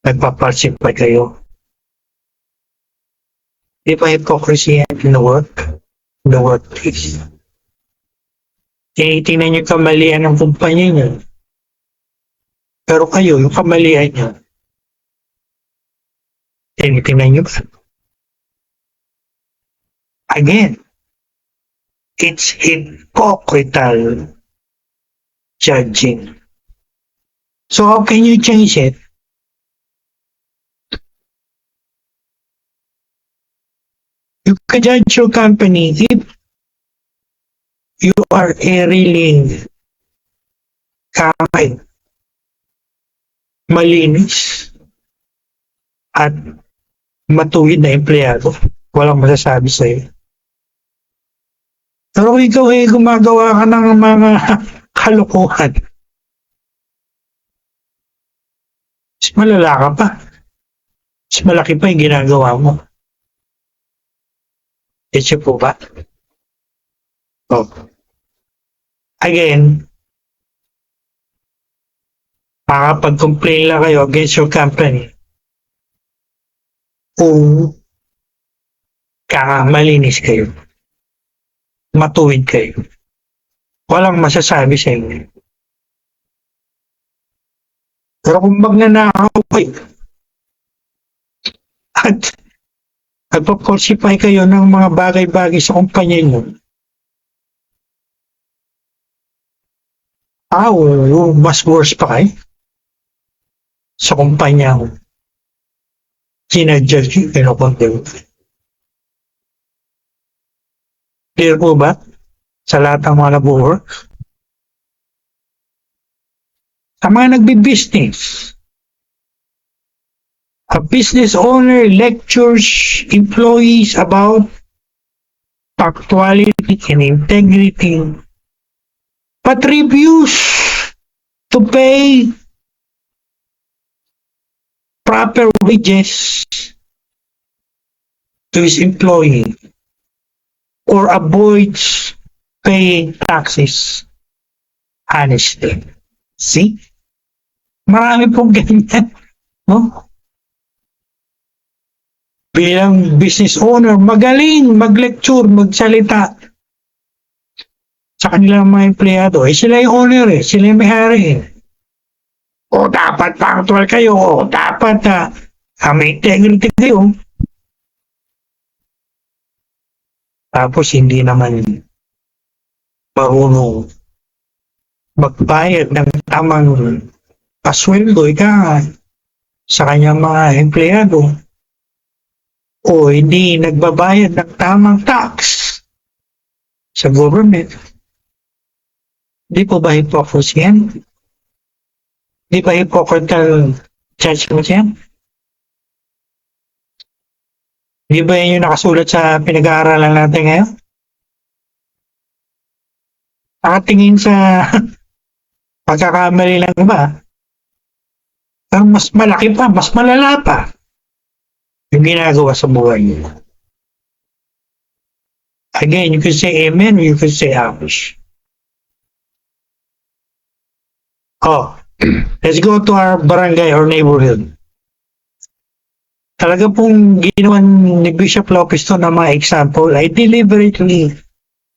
Nagpapalsify kayo. Di ba hypocrisy in the work? In the workplace? Tinitingnan nyo kamalian ng kumpanya nyo. Pero kayo, yung kamalian nyo, tinitingnan nyo ba? Again, it's hypocritical judging. So how can you change it? You can judge your company if you are a really kind, malinis, at matuwid na empleyado. Walang masasabi sa'yo. Pero kung ikaw ay gumagawa ka ng mga kalokohan, mas malala ka pa. Mas malaki pa yung ginagawa mo. Ito po ba? Oh. Again, makakapag-complain lang kayo against your company kung malinis kayo. matuwid kayo. Walang masasabi sa inyo. Pero kung magnanakaw kayo at nagpa-falsify kayo ng mga bagay-bagay sa kumpanya nyo, mas worse pa kayo sa kumpanya mo. Sinadjudge yung kinukontempt. Clear po ba? Sa lahat ng mga nag-work? Sa mga nagbi-business, a business owner lectures employees about punctuality and integrity, but refuse to pay proper wages to his employee or avoids paying taxes honestly. See? Marami pong ganyan. No? Bilang business owner, magaling mag-lecture, magsalita sa kanilang mga empleyado. Sila yung owner sila yung may-ari O dapat punctual kayo, o dapat may integrity kayo. Tapos hindi naman marunong magbayad ng tamang pasweldo sa kanyang mga empleyado o hindi nagbabayad ng tamang tax sa government. Di po ba hypocrisy yan? Di ba hypocritical judgment yan? Di ba yun yung nakasulat sa pinag-aaralan natin ngayon? Nakatingin sa pagkakamali lang ba? Pero mas malaki pa, mas malala pa yung ginagawa sa buhay niyo. Again, you could say amen, you could say ouch. Let's go to our barangay or neighborhood. Talaga pong ginawan ni Bishop Lopez to na mga example. I deliberately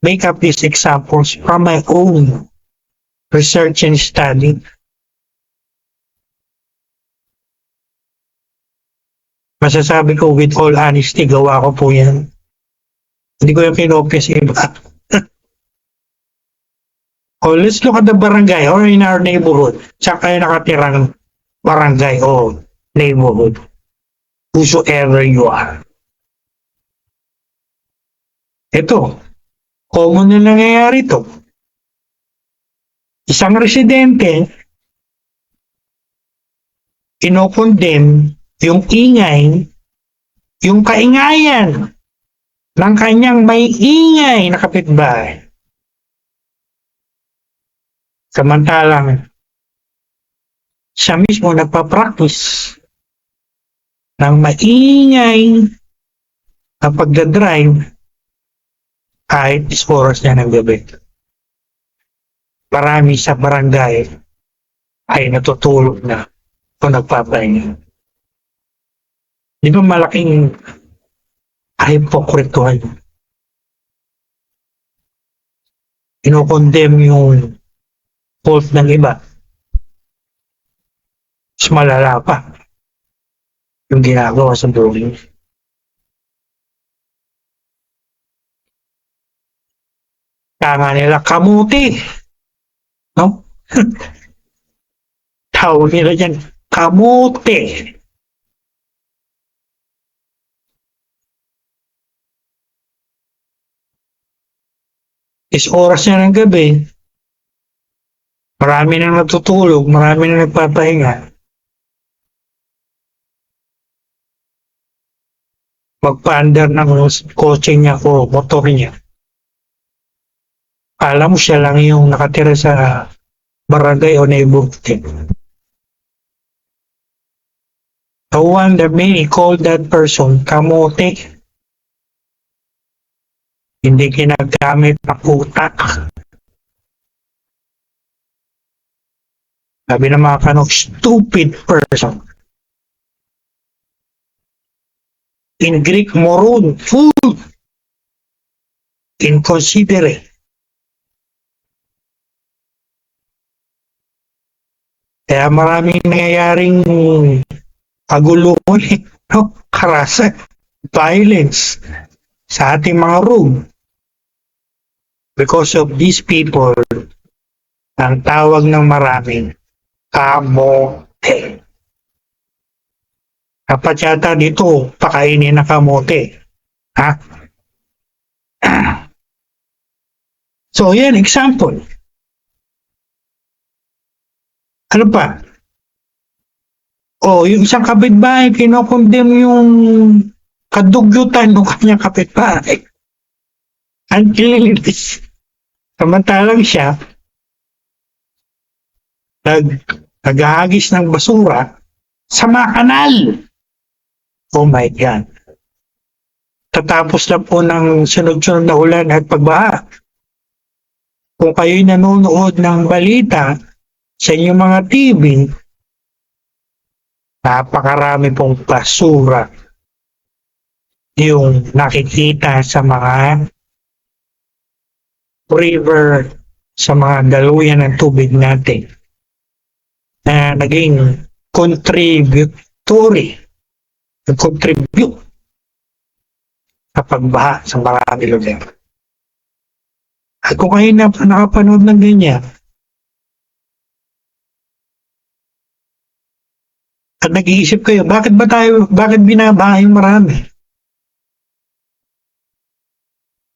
make up these examples from my own research and study. Masasabi ko with all honesty, gawa ko po yan. Hindi ko yung kinopya sa iba. Let's look at the barangay or in our neighborhood. Saan kayo nakatirang barangay o neighborhood? Whosoever you are. Ito, common na nangyayari ito. Isang residente, kinokondem yung ingay, yung kaingayan ng kanyang may ingay na kapitbahay. Samantalang siya mismo nagpa-practice ng maingay na pagdadrive kahit oras niya ng gabi. Marami sa barangay ay natutulog na o nagpapahinga. Di ba malaking hypocrituhan? Inokondem yung fault ng iba. Mas malala pa yung ginagawa sa buhay. Kaya nila kamuti. No? Tawag nila dyan, kamuti. Is oras niya ng gabi, marami na natutulog, marami na nagpapahinga. Magpa-under ng kotse niya o motor niya. Alam mo siya lang yung nakatira sa barangay o neighborhood. No wonder many called that person kamote. Hindi ginagamit ng utak. Sabi ng mga kanong stupid person. In Greek, moron, fool. inconsiderate. Kaya maraming nangyayaring kaguluhan, no? Karasan, violence sa ating mga room. Because of these people, ang tawag ng maraming kamote. Dapat yata dito, pakainin na kamote. Ha? So, yan, example. Ano pa? Yung isang kapitbahay, kinokondem yung kadugyutan ng kanyang kapitbahay. Ang kililitis. Samantalang siya, naghahagis ng basura sa mga kanal. Oh my God. Tatapos lang po ng sunod-sunod na ulan at pagbaha. Kung kayo'y nanonood ng balita sa inyong mga TV, napakarami pong basura yung nakikita sa mga river, sa mga daluyan ng tubig natin na naging contribute sa pagbaha sa marami lugar. At kung kayo na nakapanood ng ganyan, at nag-iisip kayo, bakit binabaha yung marami?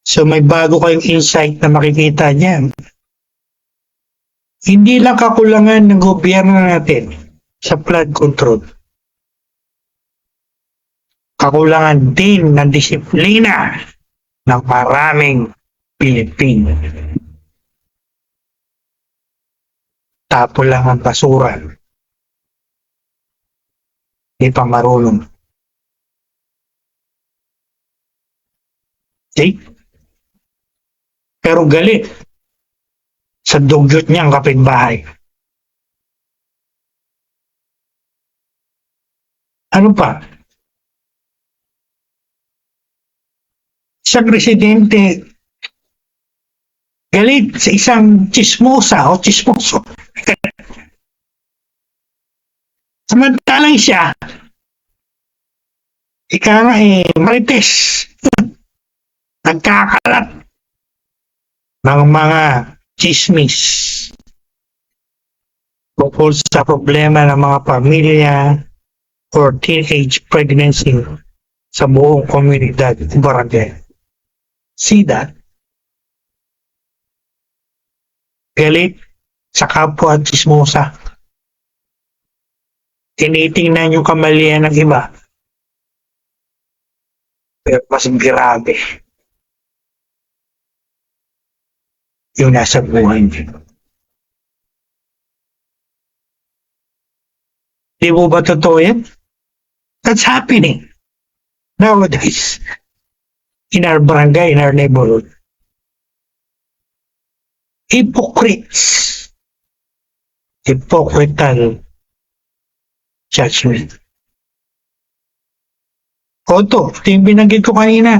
So may bago kayong insight na makikita niyan. Hindi lang kakulangan ng gobyerno natin sa flood control. Kakulangan din ng disiplina ng maraming Pilipino. Tapo lang ang basura. Hindi pa marunong. Okay? Pero galit sa dugyot niyang kapitbahay. Ano pa? Isang residente galit sa isang chismosa o chismoso. Samantalang siya, ika nga marites, nagkakalat ng mga chismis tungkol sa problema ng mga pamilya or teenage pregnancy sa buong komunidad o barangay. See that? Galit sa kapwa at chismosa. Tinitingnan yung kamalian ng iba. Pero mas grabe yung nasa buhay niyo. Di mo ba totoo yan? That's happening nowadays in our barangay, in our neighborhood. Hypocrites. Hypocritical judgment. Ito yung binanggit ko kanina.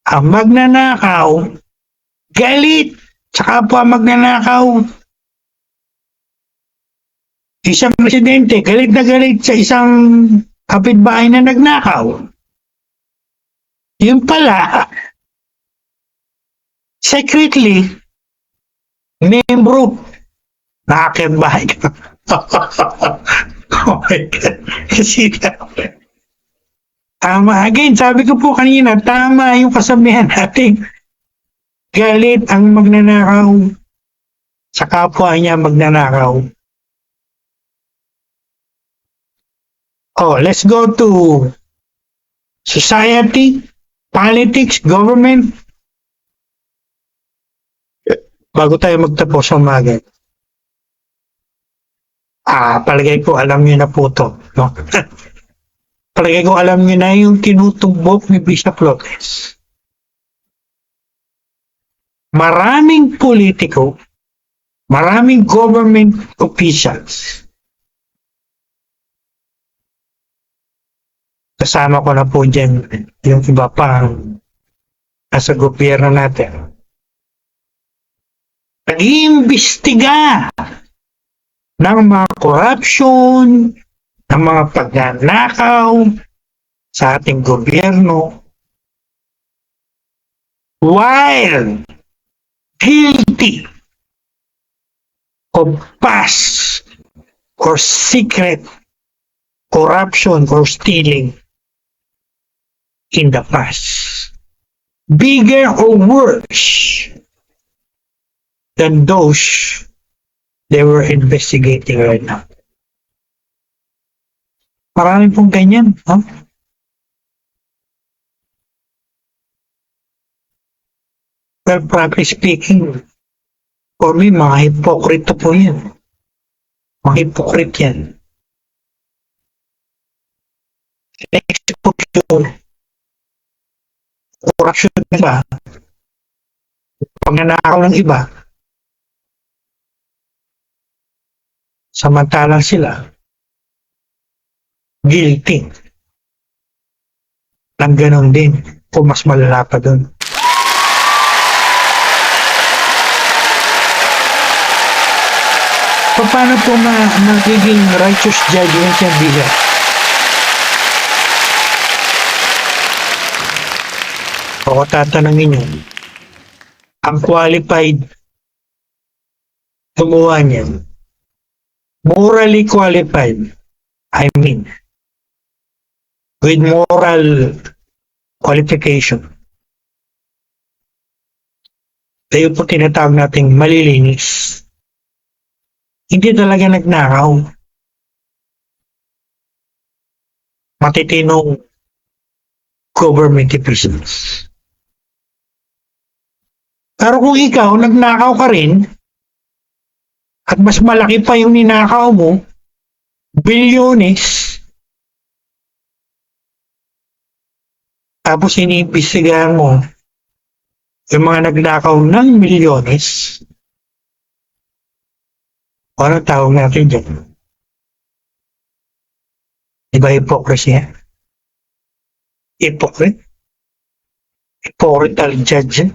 Ang magnanakaw, galit sa kapwa magnanakaw. Isang residente, galit na galit sa isang kapitbahay na nagnakaw. Yun pala, secretly, membro na kapitbahay ka. Oh my God. Kasi tama. Again, sabi ko po kanina, tama yung kasabihan natin. Galit ang magnanakaw sa kapwa niya magnanakaw. Oh, let's go to society, politics, government. Bago tayo magtapos sa umaga. Palagay ko alam niyo na po ito. No? Palagay ko alam niyo na yung tinutumbok ni Bishop Lopez. Maraming politiko, maraming government officials, kasama ko na po dyan yung iba pang nasa gobyerno natin, nag-iimbestiga ng mga corruption, ng mga pagnanakaw sa ating gobyerno, while guilty of past or secret corruption or stealing in the past, bigger or worse than those they were investigating right now. Marami pong ganyan. Huh? Well, frankly speaking, for me, mga hipokrito po yan. Mga hipokrit yan. Next po yung corruption ng iba, pagnanakaw ng iba, samantalang sila guilty ng ganon din o mas malala pa doon. Paano po magiging righteous judgment yan bigat? O tatanungin nyo, ang qualified gumawa niyan, morally qualified, I mean, with moral qualification. Tayo po tinatawag nating malilinis. Hindi talaga nagnakaw. Matitinong government officials. Pero kung ikaw, nagnakaw ka rin, at mas malaki pa yung ninakaw mo, bilyones, tapos iniimbestigahan mo yung mga nagnakaw ng milyones, ano tawag natin dyan? Diba hypocrisy yan? Hypocritical judge.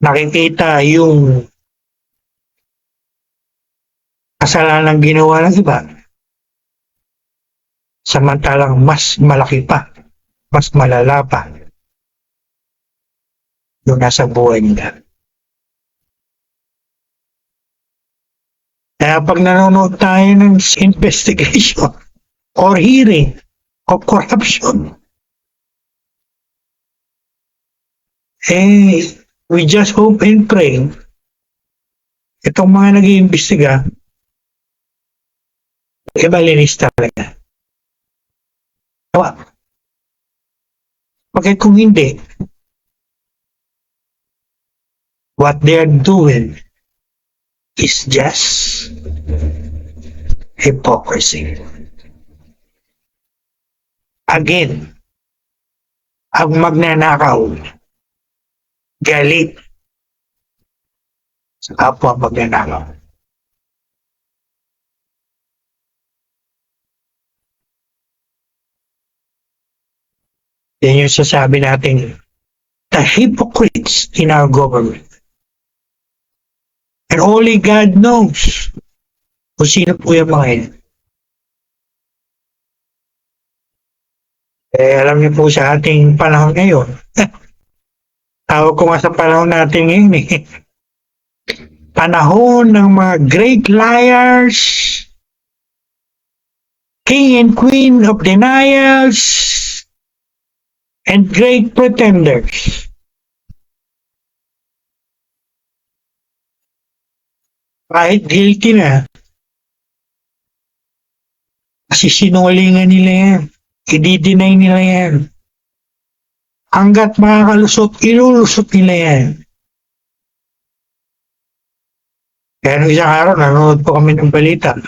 Nakikita yung kasalanan ginawa ng iba, samantalang mas malaki pa, mas malala pa yung nasa buhay nila. Kaya pag nanonood tayo ng investigation or hearing of corruption, we just hope and pray itong mga nag-iimbestiga, malinis talaga. Bakit kung hindi, what they are doing is just hypocrisy. Again, ang magnanakaw, galit sa kapwa magnanakaw. Yan yung sasabi natin, the hypocrites in our government. And only God knows kung sino po yung mga yun. Alam niyo po sa ating panahon ngayon, tawag ko nga sa panahon natin ngayon panahon ng mga great liars, king and queen of denials, and great pretenders. Kahit guilty na, kasi sinungalingan nila yan. I-deny nila yan. Hanggat makakalusot, ilulusot nila yan. Kaya nung isang araw, nanonood po kami ng balita.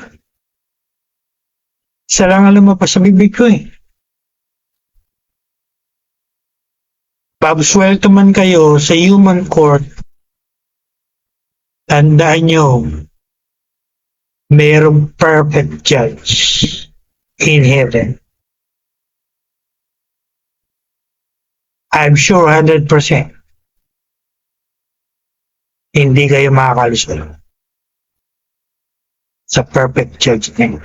Isa lang ang lumabas sa bibig ko Babswelto man kayo sa human court, tandaan nyo, mayroong perfect judge in heaven. I'm sure 100% hindi kayo makakalusot sa perfect judgment.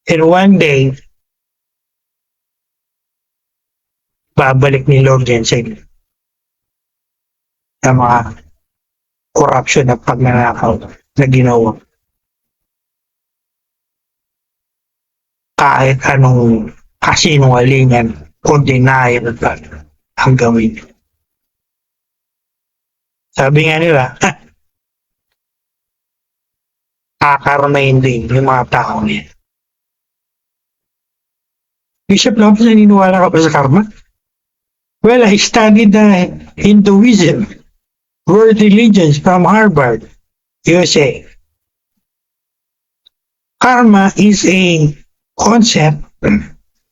And one day, babalik ni Lord yan sa inyo sa mga corruption at pagnanakaw na ginawa. Kahit anong kasinungalingan o denial ang gawin. Sabi nga nila, kakarmain din yung mga tao niya. Bishop Lopez, naniniwala ka ba sa karma? Well, I studied Hinduism, world religions from Harvard, USA. Karma is a concept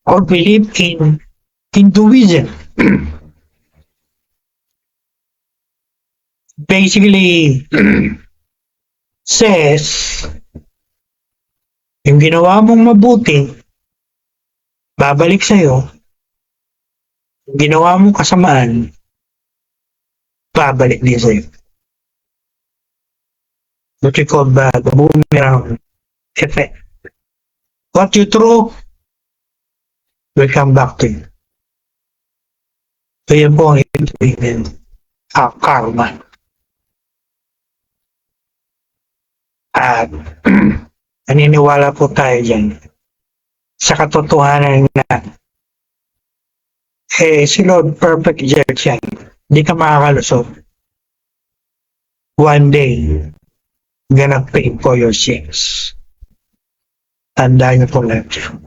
or belief in Hinduism. Basically, says, yung ginawa mong mabuti, babalik sa'yo. Yung ginawa mong kasamaan, babalik din sa'yo. What we call the boomerang effect. What you throw will come back to you. So yan po ang ibig karma. At naniniwala po tayo dyan sa katotohanan na si Lord perfect judge yan. Hindi ka makakalusot. One day, gonna pay for your sins. Tandaan niyo po lang dyan.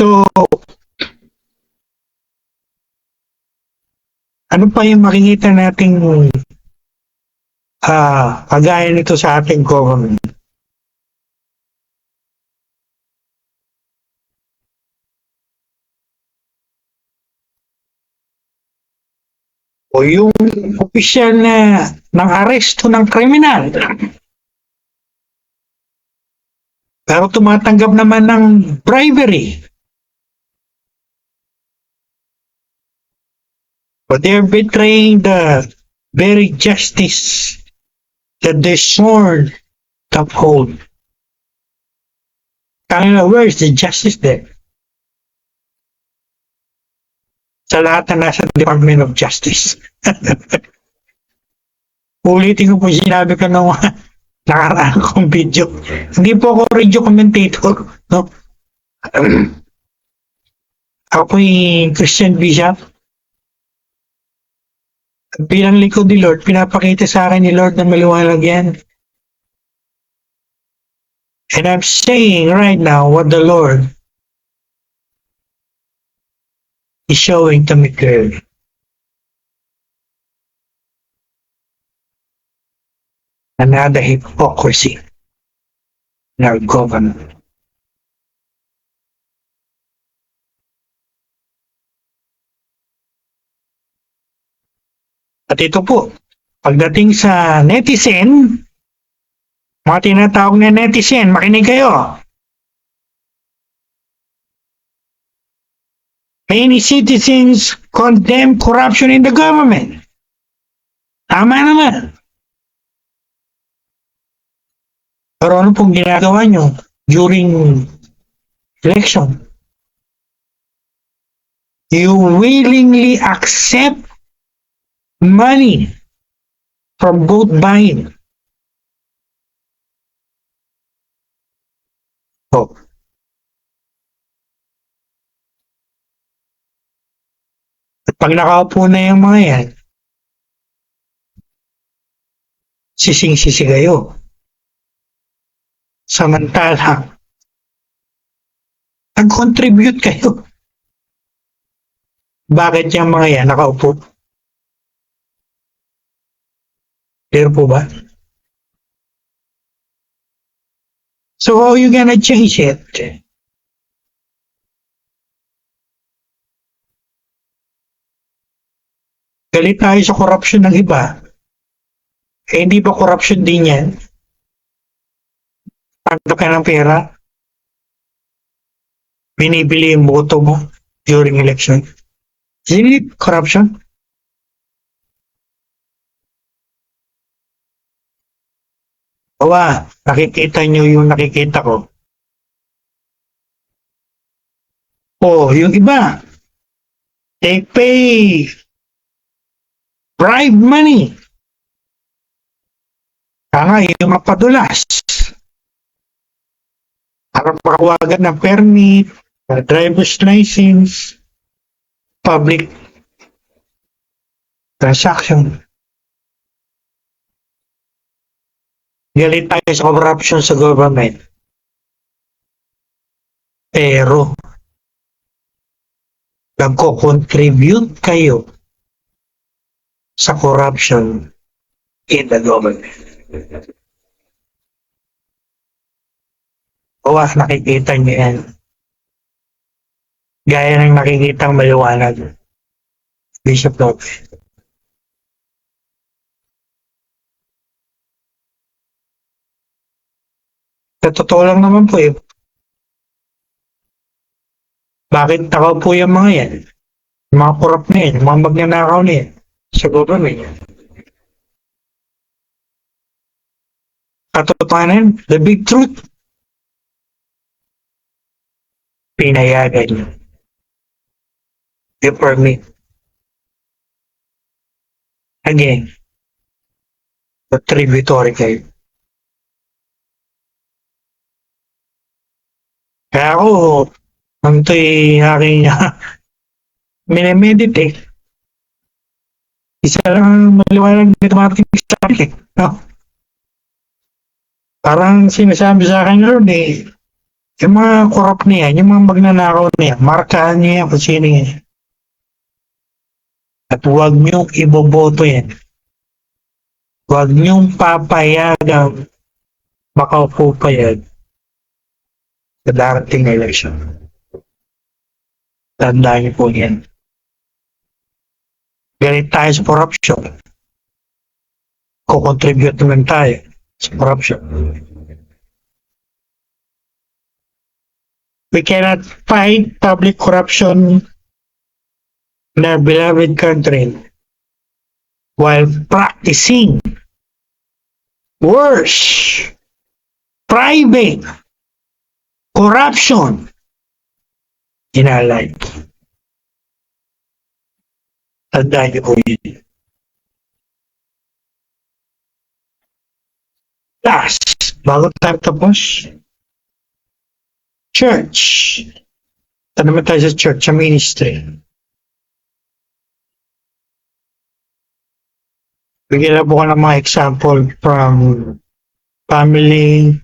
So, ano pa yung makikita nating kagaya nito sa ating government? O yung opisyal na ng aresto ng kriminal. Pero tumatanggap naman ng bribery. But they're betraying the very justice that they sworn to uphold. Where is the justice there? Sa lahat na nasa Department of Justice. Ulitin ko po sinabi ko nung nakaraan kong video. Hindi po ako radio commentator. No? Ako po yung Christian Bishop. Bilang likod ni Lord, pinapakita sa akin ni Lord na maliwanag yan. And I'm saying right now what the Lord is showing to me clearly. Another hypocrisy in our government. At ito po, pagdating sa netizen, mga tinatawag na netizen, makinig kayo. Many citizens condemn corruption in the government. Tama naman. Pero ano pong ginagawa nyo during election? You willingly accept money from vote buying. So, at pag nakaupo na yung mga yan, sising-sisi kayo. Samantala, nag-contribute kayo. Bakit yung mga yan nakaupo? Clear po ba? So how you gonna change it? Galit tayo sa corruption ng iba. Eh hindi ba corruption din yan? Tanggap ka ng pera? binibili yung boto mo during election. Isn't it corruption? Bawa, nakikita nyo yung nakikita ko. O, yung iba, they pay bribe money. Kaya yung mapadulas. Para makawagan ng permit, driver's license, public transaction. Galit tayo sa corruption sa government. Pero, nagko-contribute kayo sa corruption in the government. Nakikita niyo yan. Gaya ng nakikitang maliwanag. Bishop Lopez. Sa totoo lang naman po eh. Bakit takaw po yung mga yan? Yung mga korap na yan, yung mga magnanakaw na yan sa government. Katotohanan, the big truth, pinayagan nyo. You permit. Again, contributory kayo. Kaya ako, ang ito'y aking minimeditate. Isa lang maliwanag na dumating sa akin. No? Parang sinasabi sa akin, Lord, yung mga korap na yan, yung mga magnanakaw na yan, markahan niyo yan kung sino yan. At huwag niyong iboboto yan. Huwag niyong papayagang makaupo pa yan sa darating na election. Tandaan niyo po yan. Galit tayo sa corruption. Kukontribute naman tayo sa corruption. We cannot fight public corruption in our beloved country while practicing worse, private corruption in our life. Tandaan niyo po yun. Last, bago tayo tapos, church. Ito naman tayo sa church, sa ministry. Bigyan na po ko ng mga example from family,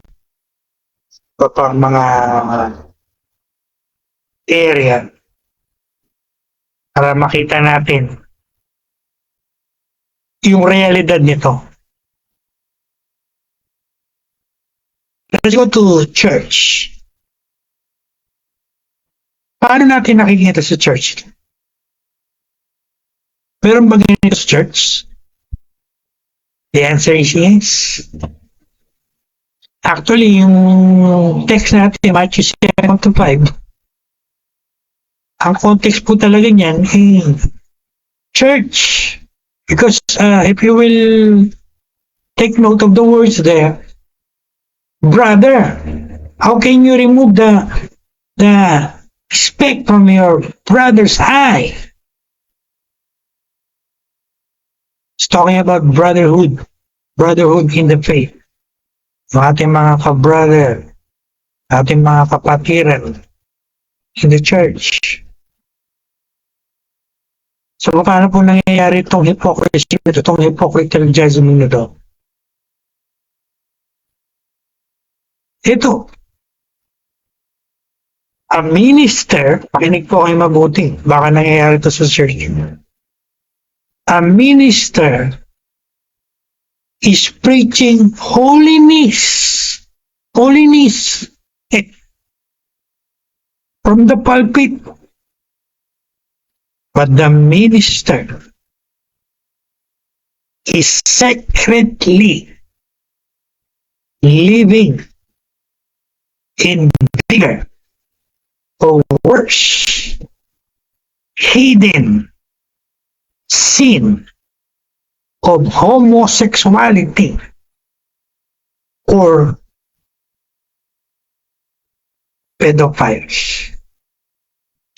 pang mga area para makita natin yung realidad nito. Let's go to church. Paano natin nakikita sa church? Meron ba ganito sa church? The answer is yes. Actually, yung text natin, Matthew 7:5, ang context po talaga niyan church. Because if you will take note of the words there, brother, how can you remove the speck from your brother's eye? It's talking about brotherhood in the faith. Yung ating mga ka-brother, ating mga kapatiran in the church. So, paano po nangyayari itong hypocrisy, itong hypocriticism nito? Ito, a minister, pakinig po kayo mabuti, baka nangyayari ito sa church. A minister is preaching holiness from the pulpit. But the minister is secretly living in bigger or worse, hidden sin of homosexuality or pedophiles,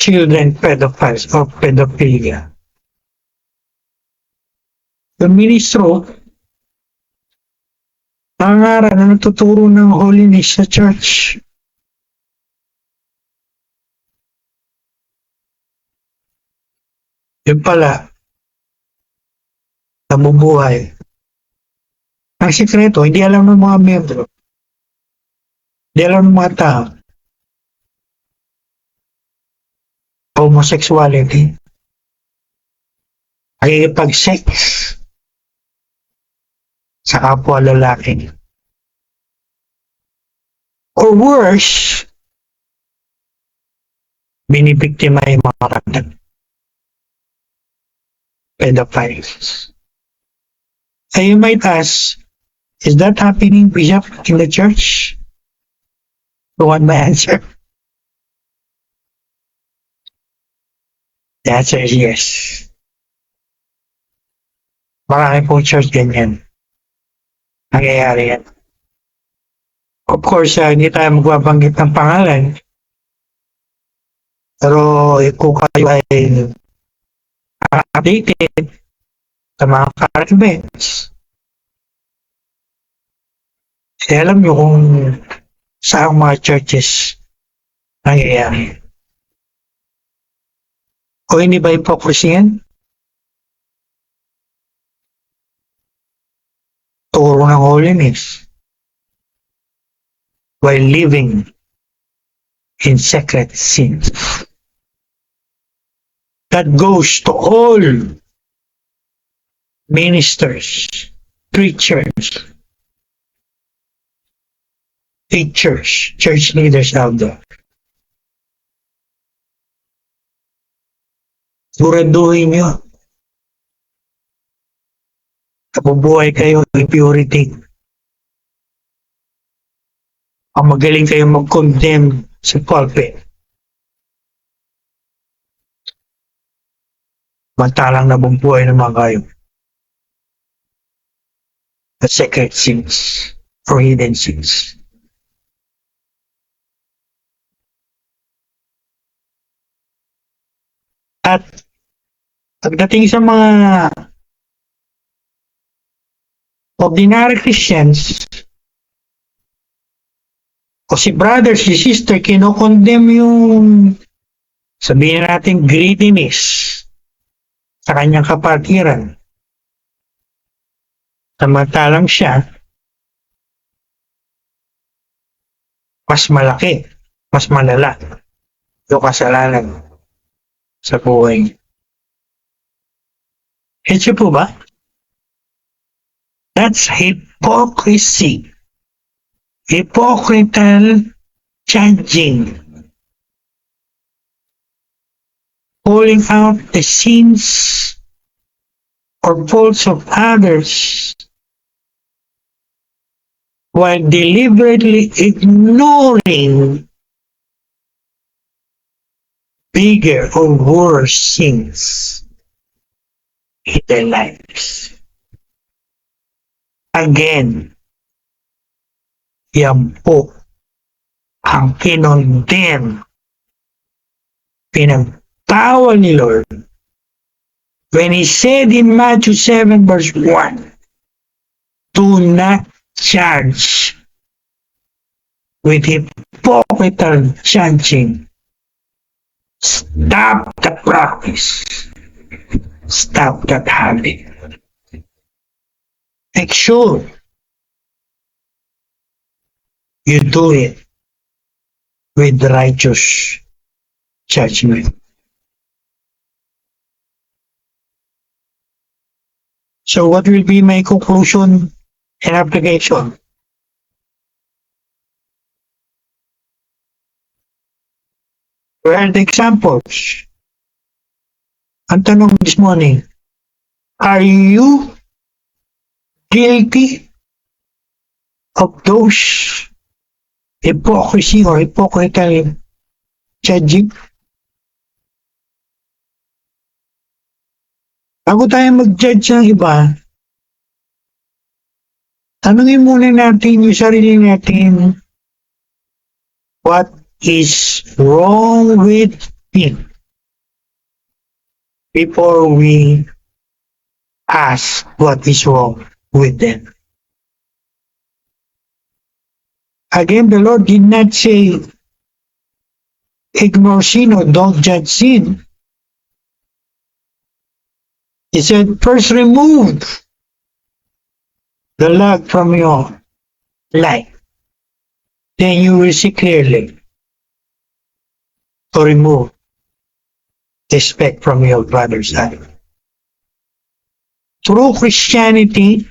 children pedophiles or pedophilia. Yung ministro, nangaral na nagtuturo ng holiness sa church. Yun pala, nabubuhay. Ang sikreto, hindi alam ng mga membro. Hindi alam ng mga tao. Homosexuality. Pakikipag-sex sa kapwa lalaki. Or worse, binibiktima yung mga kapatid. Pedophiles. So you might ask, is that happening, Bishop, in the church? You want my answer? The answer is yes. Marami pong church ganyan. Nangyayari yan. Of course, hindi tayo magbabanggit ng pangalan. Pero kung kayo ay updated sa mga current events, alam nyo kung saan mga churches nangyayari. O hindi ba hypocrisy yan? Turo ng holiness while living in secret sins. That goes to all ministers, preachers, teachers, church leaders out there. Siguraduhin nyo, kabubuhay kayo in purity. Ang magaling kayo mag-condemn sa pulpit. Mantalang nabumbuhay naman kayo. The secret sins or hidden sins. At pagdating sa mga ordinary Christians, o si brother, si sister, kinokondem yung, sabihin natin, greediness sa kanyang kapatiran. Samantalang siya, mas malaki, mas malala yung kasalanan sa buhay. Ito po ba? That's hypocrisy. Hypocritical judging. Calling out the sins or faults of others while deliberately ignoring bigger or worse sins in their lives. Again, yan po ang kinondem, pinagtawal ni Lord when He said in Matthew 7 verse 1, do not judge with hypocritical judging. Stop the practice. Stop that habit. Make sure you do it with righteous judgment. So what will be my conclusion and application? We heard examples. Ang tanong this morning, are you guilty of those hypocrisy or hypocritical Judging. Bago tayo mag-judge ng iba, tanungin muna natin yung sarili natin, what is wrong with me before we ask what is wrong with them. Again, the Lord did not say, ignore sin or don't judge sin. He said, first remove the log from your life. Then you will see clearly to remove the speck from your brother's eye. True Christianity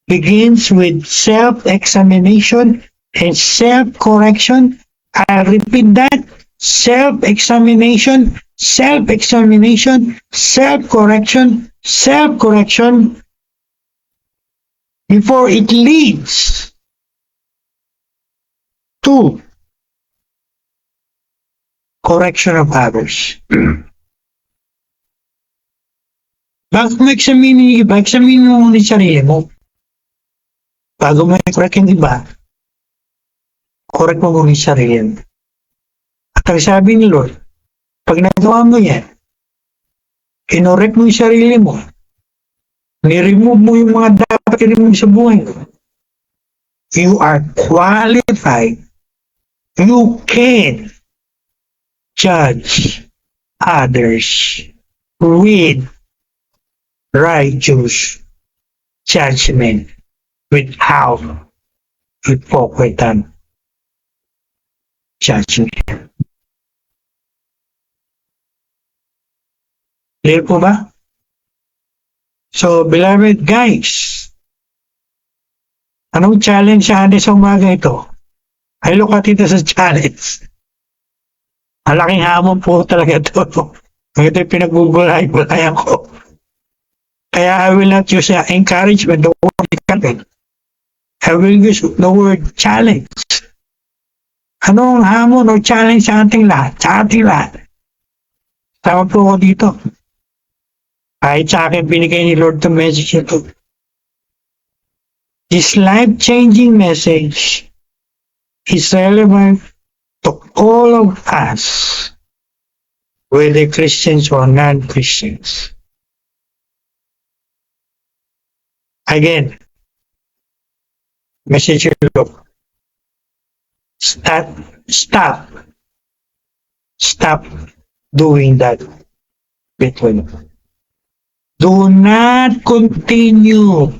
begins with self-examination and self-correction. I'll repeat that. Self-examination, self-examination, self-correction, self-correction before it leads to correction of others. Bakit mo examinin yung iba? Examinin mo muna yung sarili mo. Bago mo i-correct yung iba, correct mo muna yung sarili mo. At ang sabi ni Lord, pag nagawa mo yan, kinorek mo yung sarili mo, ni-remove mo yung mga dapat i-remove sa buhay mo, you are qualified. You can judge others with righteous judgment without hypocrite judgment. Clear po ba? So, beloved guys, anong challenge sa atin sa umaga ito? Ay, look at ito sa challenge. Malaking hamon po talaga ito. Ito yung pinagbubulay-bulayan ko. Kaya I will not use encouragement, the word encouragement. I will use the word challenge. Anong hamon o challenge sa ating lahat? Sa ating lahat. Tama po ako dito. Kahit sa akin binigay ni Lord the message ito. This life-changing message is relevant to all of us, whether Christians or non-Christians. Again, message of Lord. Stop doing that between. Do not continue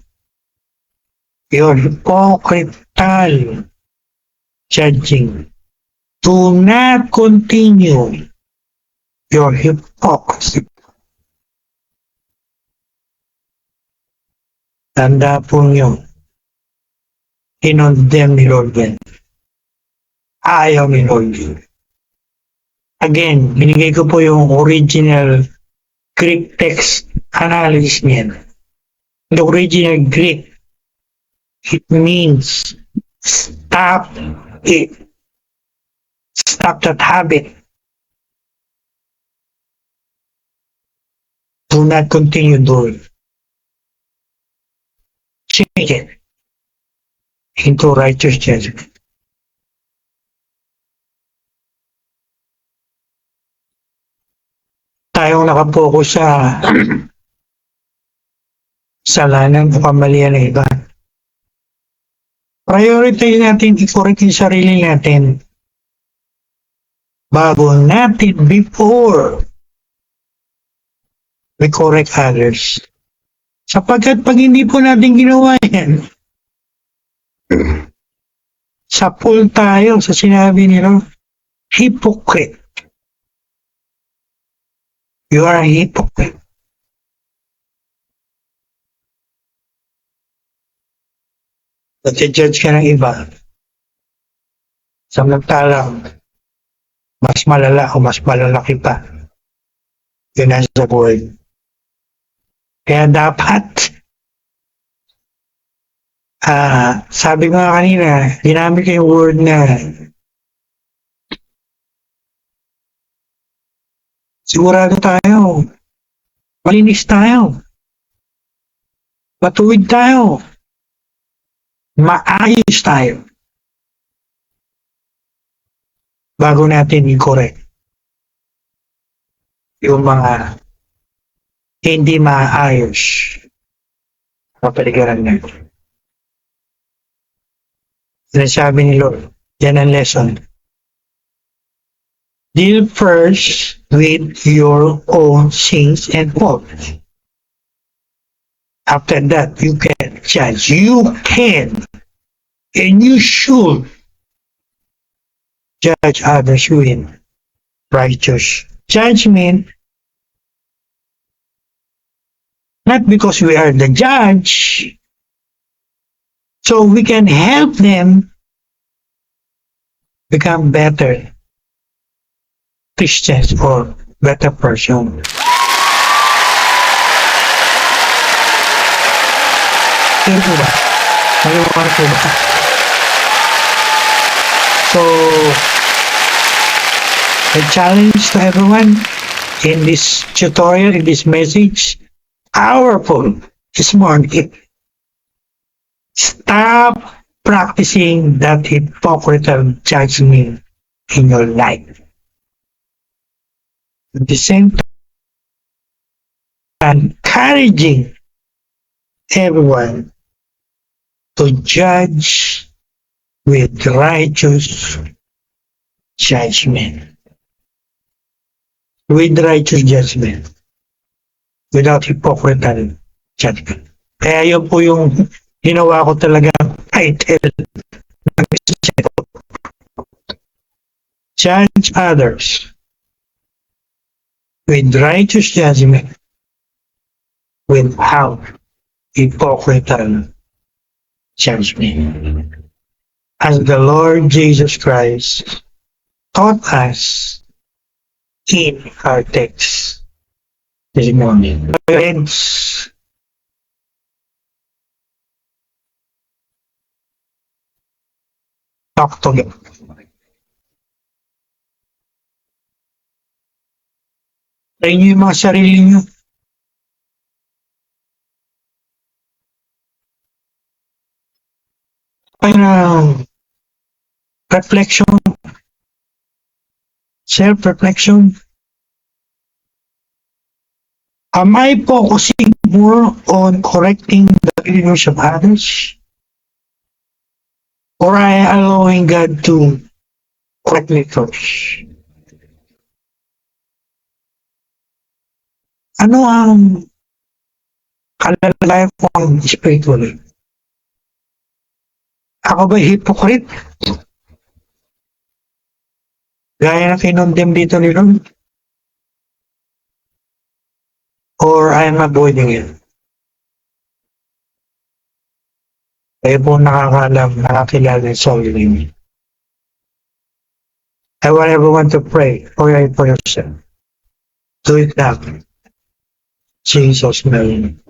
your hypocritical judging. Do not continue your hypocrisy. Tanda po nyo, inondem ni Lord yan. Ayaw ni Lord yun. Again, binigay ko po yung original Greek text analysis niyan. The original Greek, it means stop it. Stop that habit. Do not continue doing. Change it into righteous judgment. Tayong nakapokus sa salanan o kamalian ng iba. Priority natin i-correct yung sarili natin bago natin before we correct others. Sapagkat pag hindi po natin ginawa yan, sapul tayo sa sinabi nila, hypocrite. You are a hypocrite. Nati-judge ka ng iba. Samantalang mas malala o mas malalaki pa. Yun ang sa buhay. Kaya dapat, sabi ko nga kanina, ginamit ko yung word na Sigurado tayo, malinis tayo, matuwid tayo, maayos tayo bago natin i-correct yung mga hindi maayos sa kapaligiran natin. Sinasabi ni Lord, yan ang lesson. Deal first with your own sins and faults. After that, you can judge. You can and you should judge others with righteous judgment, not because we are the judge, so we can help them become better Christians or better person. Clear po ba? Maliwanag po ba? So, the challenge to everyone in this tutorial, in this message, powerful this morning. Stop practicing that hypocritical judgment in your life. At the same time, encouraging everyone to judge with righteous judgment. With righteous judgment. Without hypocritical judgment. Kaya yun po yung ginawa ko talagang title ng message ko. Judge others with righteous judgment without hypocritical judgment. As the Lord Jesus Christ taught us in our text this morning. Friends, talk to me. Try nyo yung mga sarili nyo. Parang reflection, self-reflection. Am I focusing more on correcting the behaviors of others? Or am I allowing God to correct me first? Ano ang kalagayan ko spiritually? Ako ba hypocrite? Gaya na kinondem dito ni Lord? Or I am avoiding it? Kayo po nakakalam, nakakilala sa sarili. I want everyone to pray for yourself. Do it now. Jesus' name.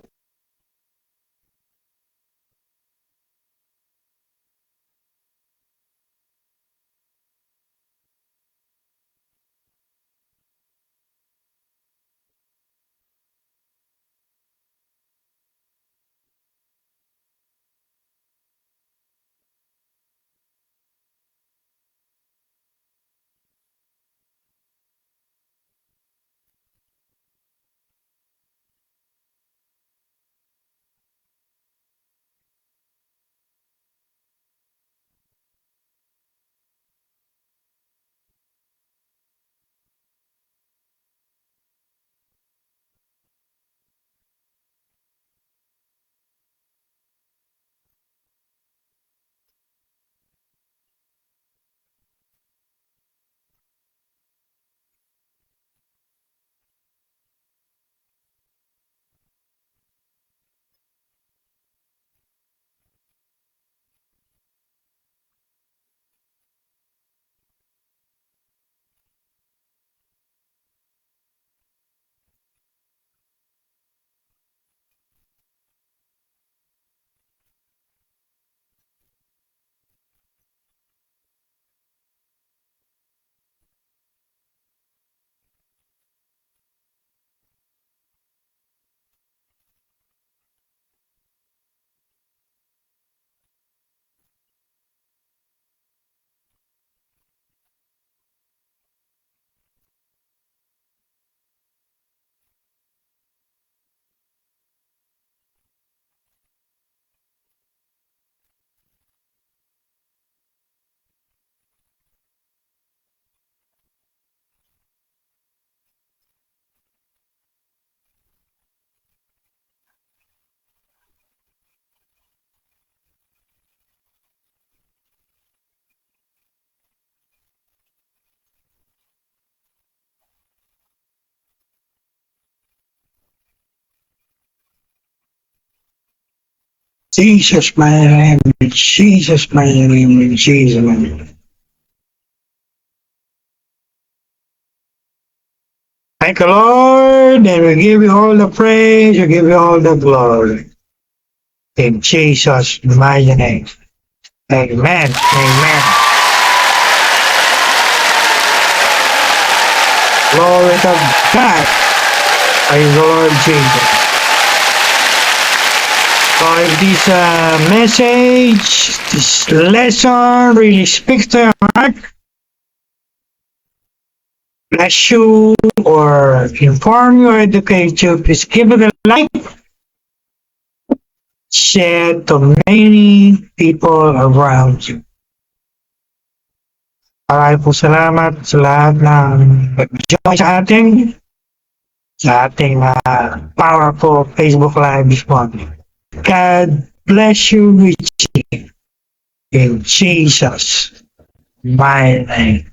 Jesus, my name, Jesus, my name, Jesus, my name. Thank you, Lord, and we give you all the praise, we give you all the glory. In Jesus' mighty name. Amen. Amen. Glory to God. Praise the Lord Jesus. So if this message, this lesson really speaks to your heart, bless you, or inform you, or educate you, please give it a like, share to many people around you. Maraming po salamat sa lahat ng nag-join sa ating powerful Facebook Live this morning. God bless you richly in Jesus' mighty name.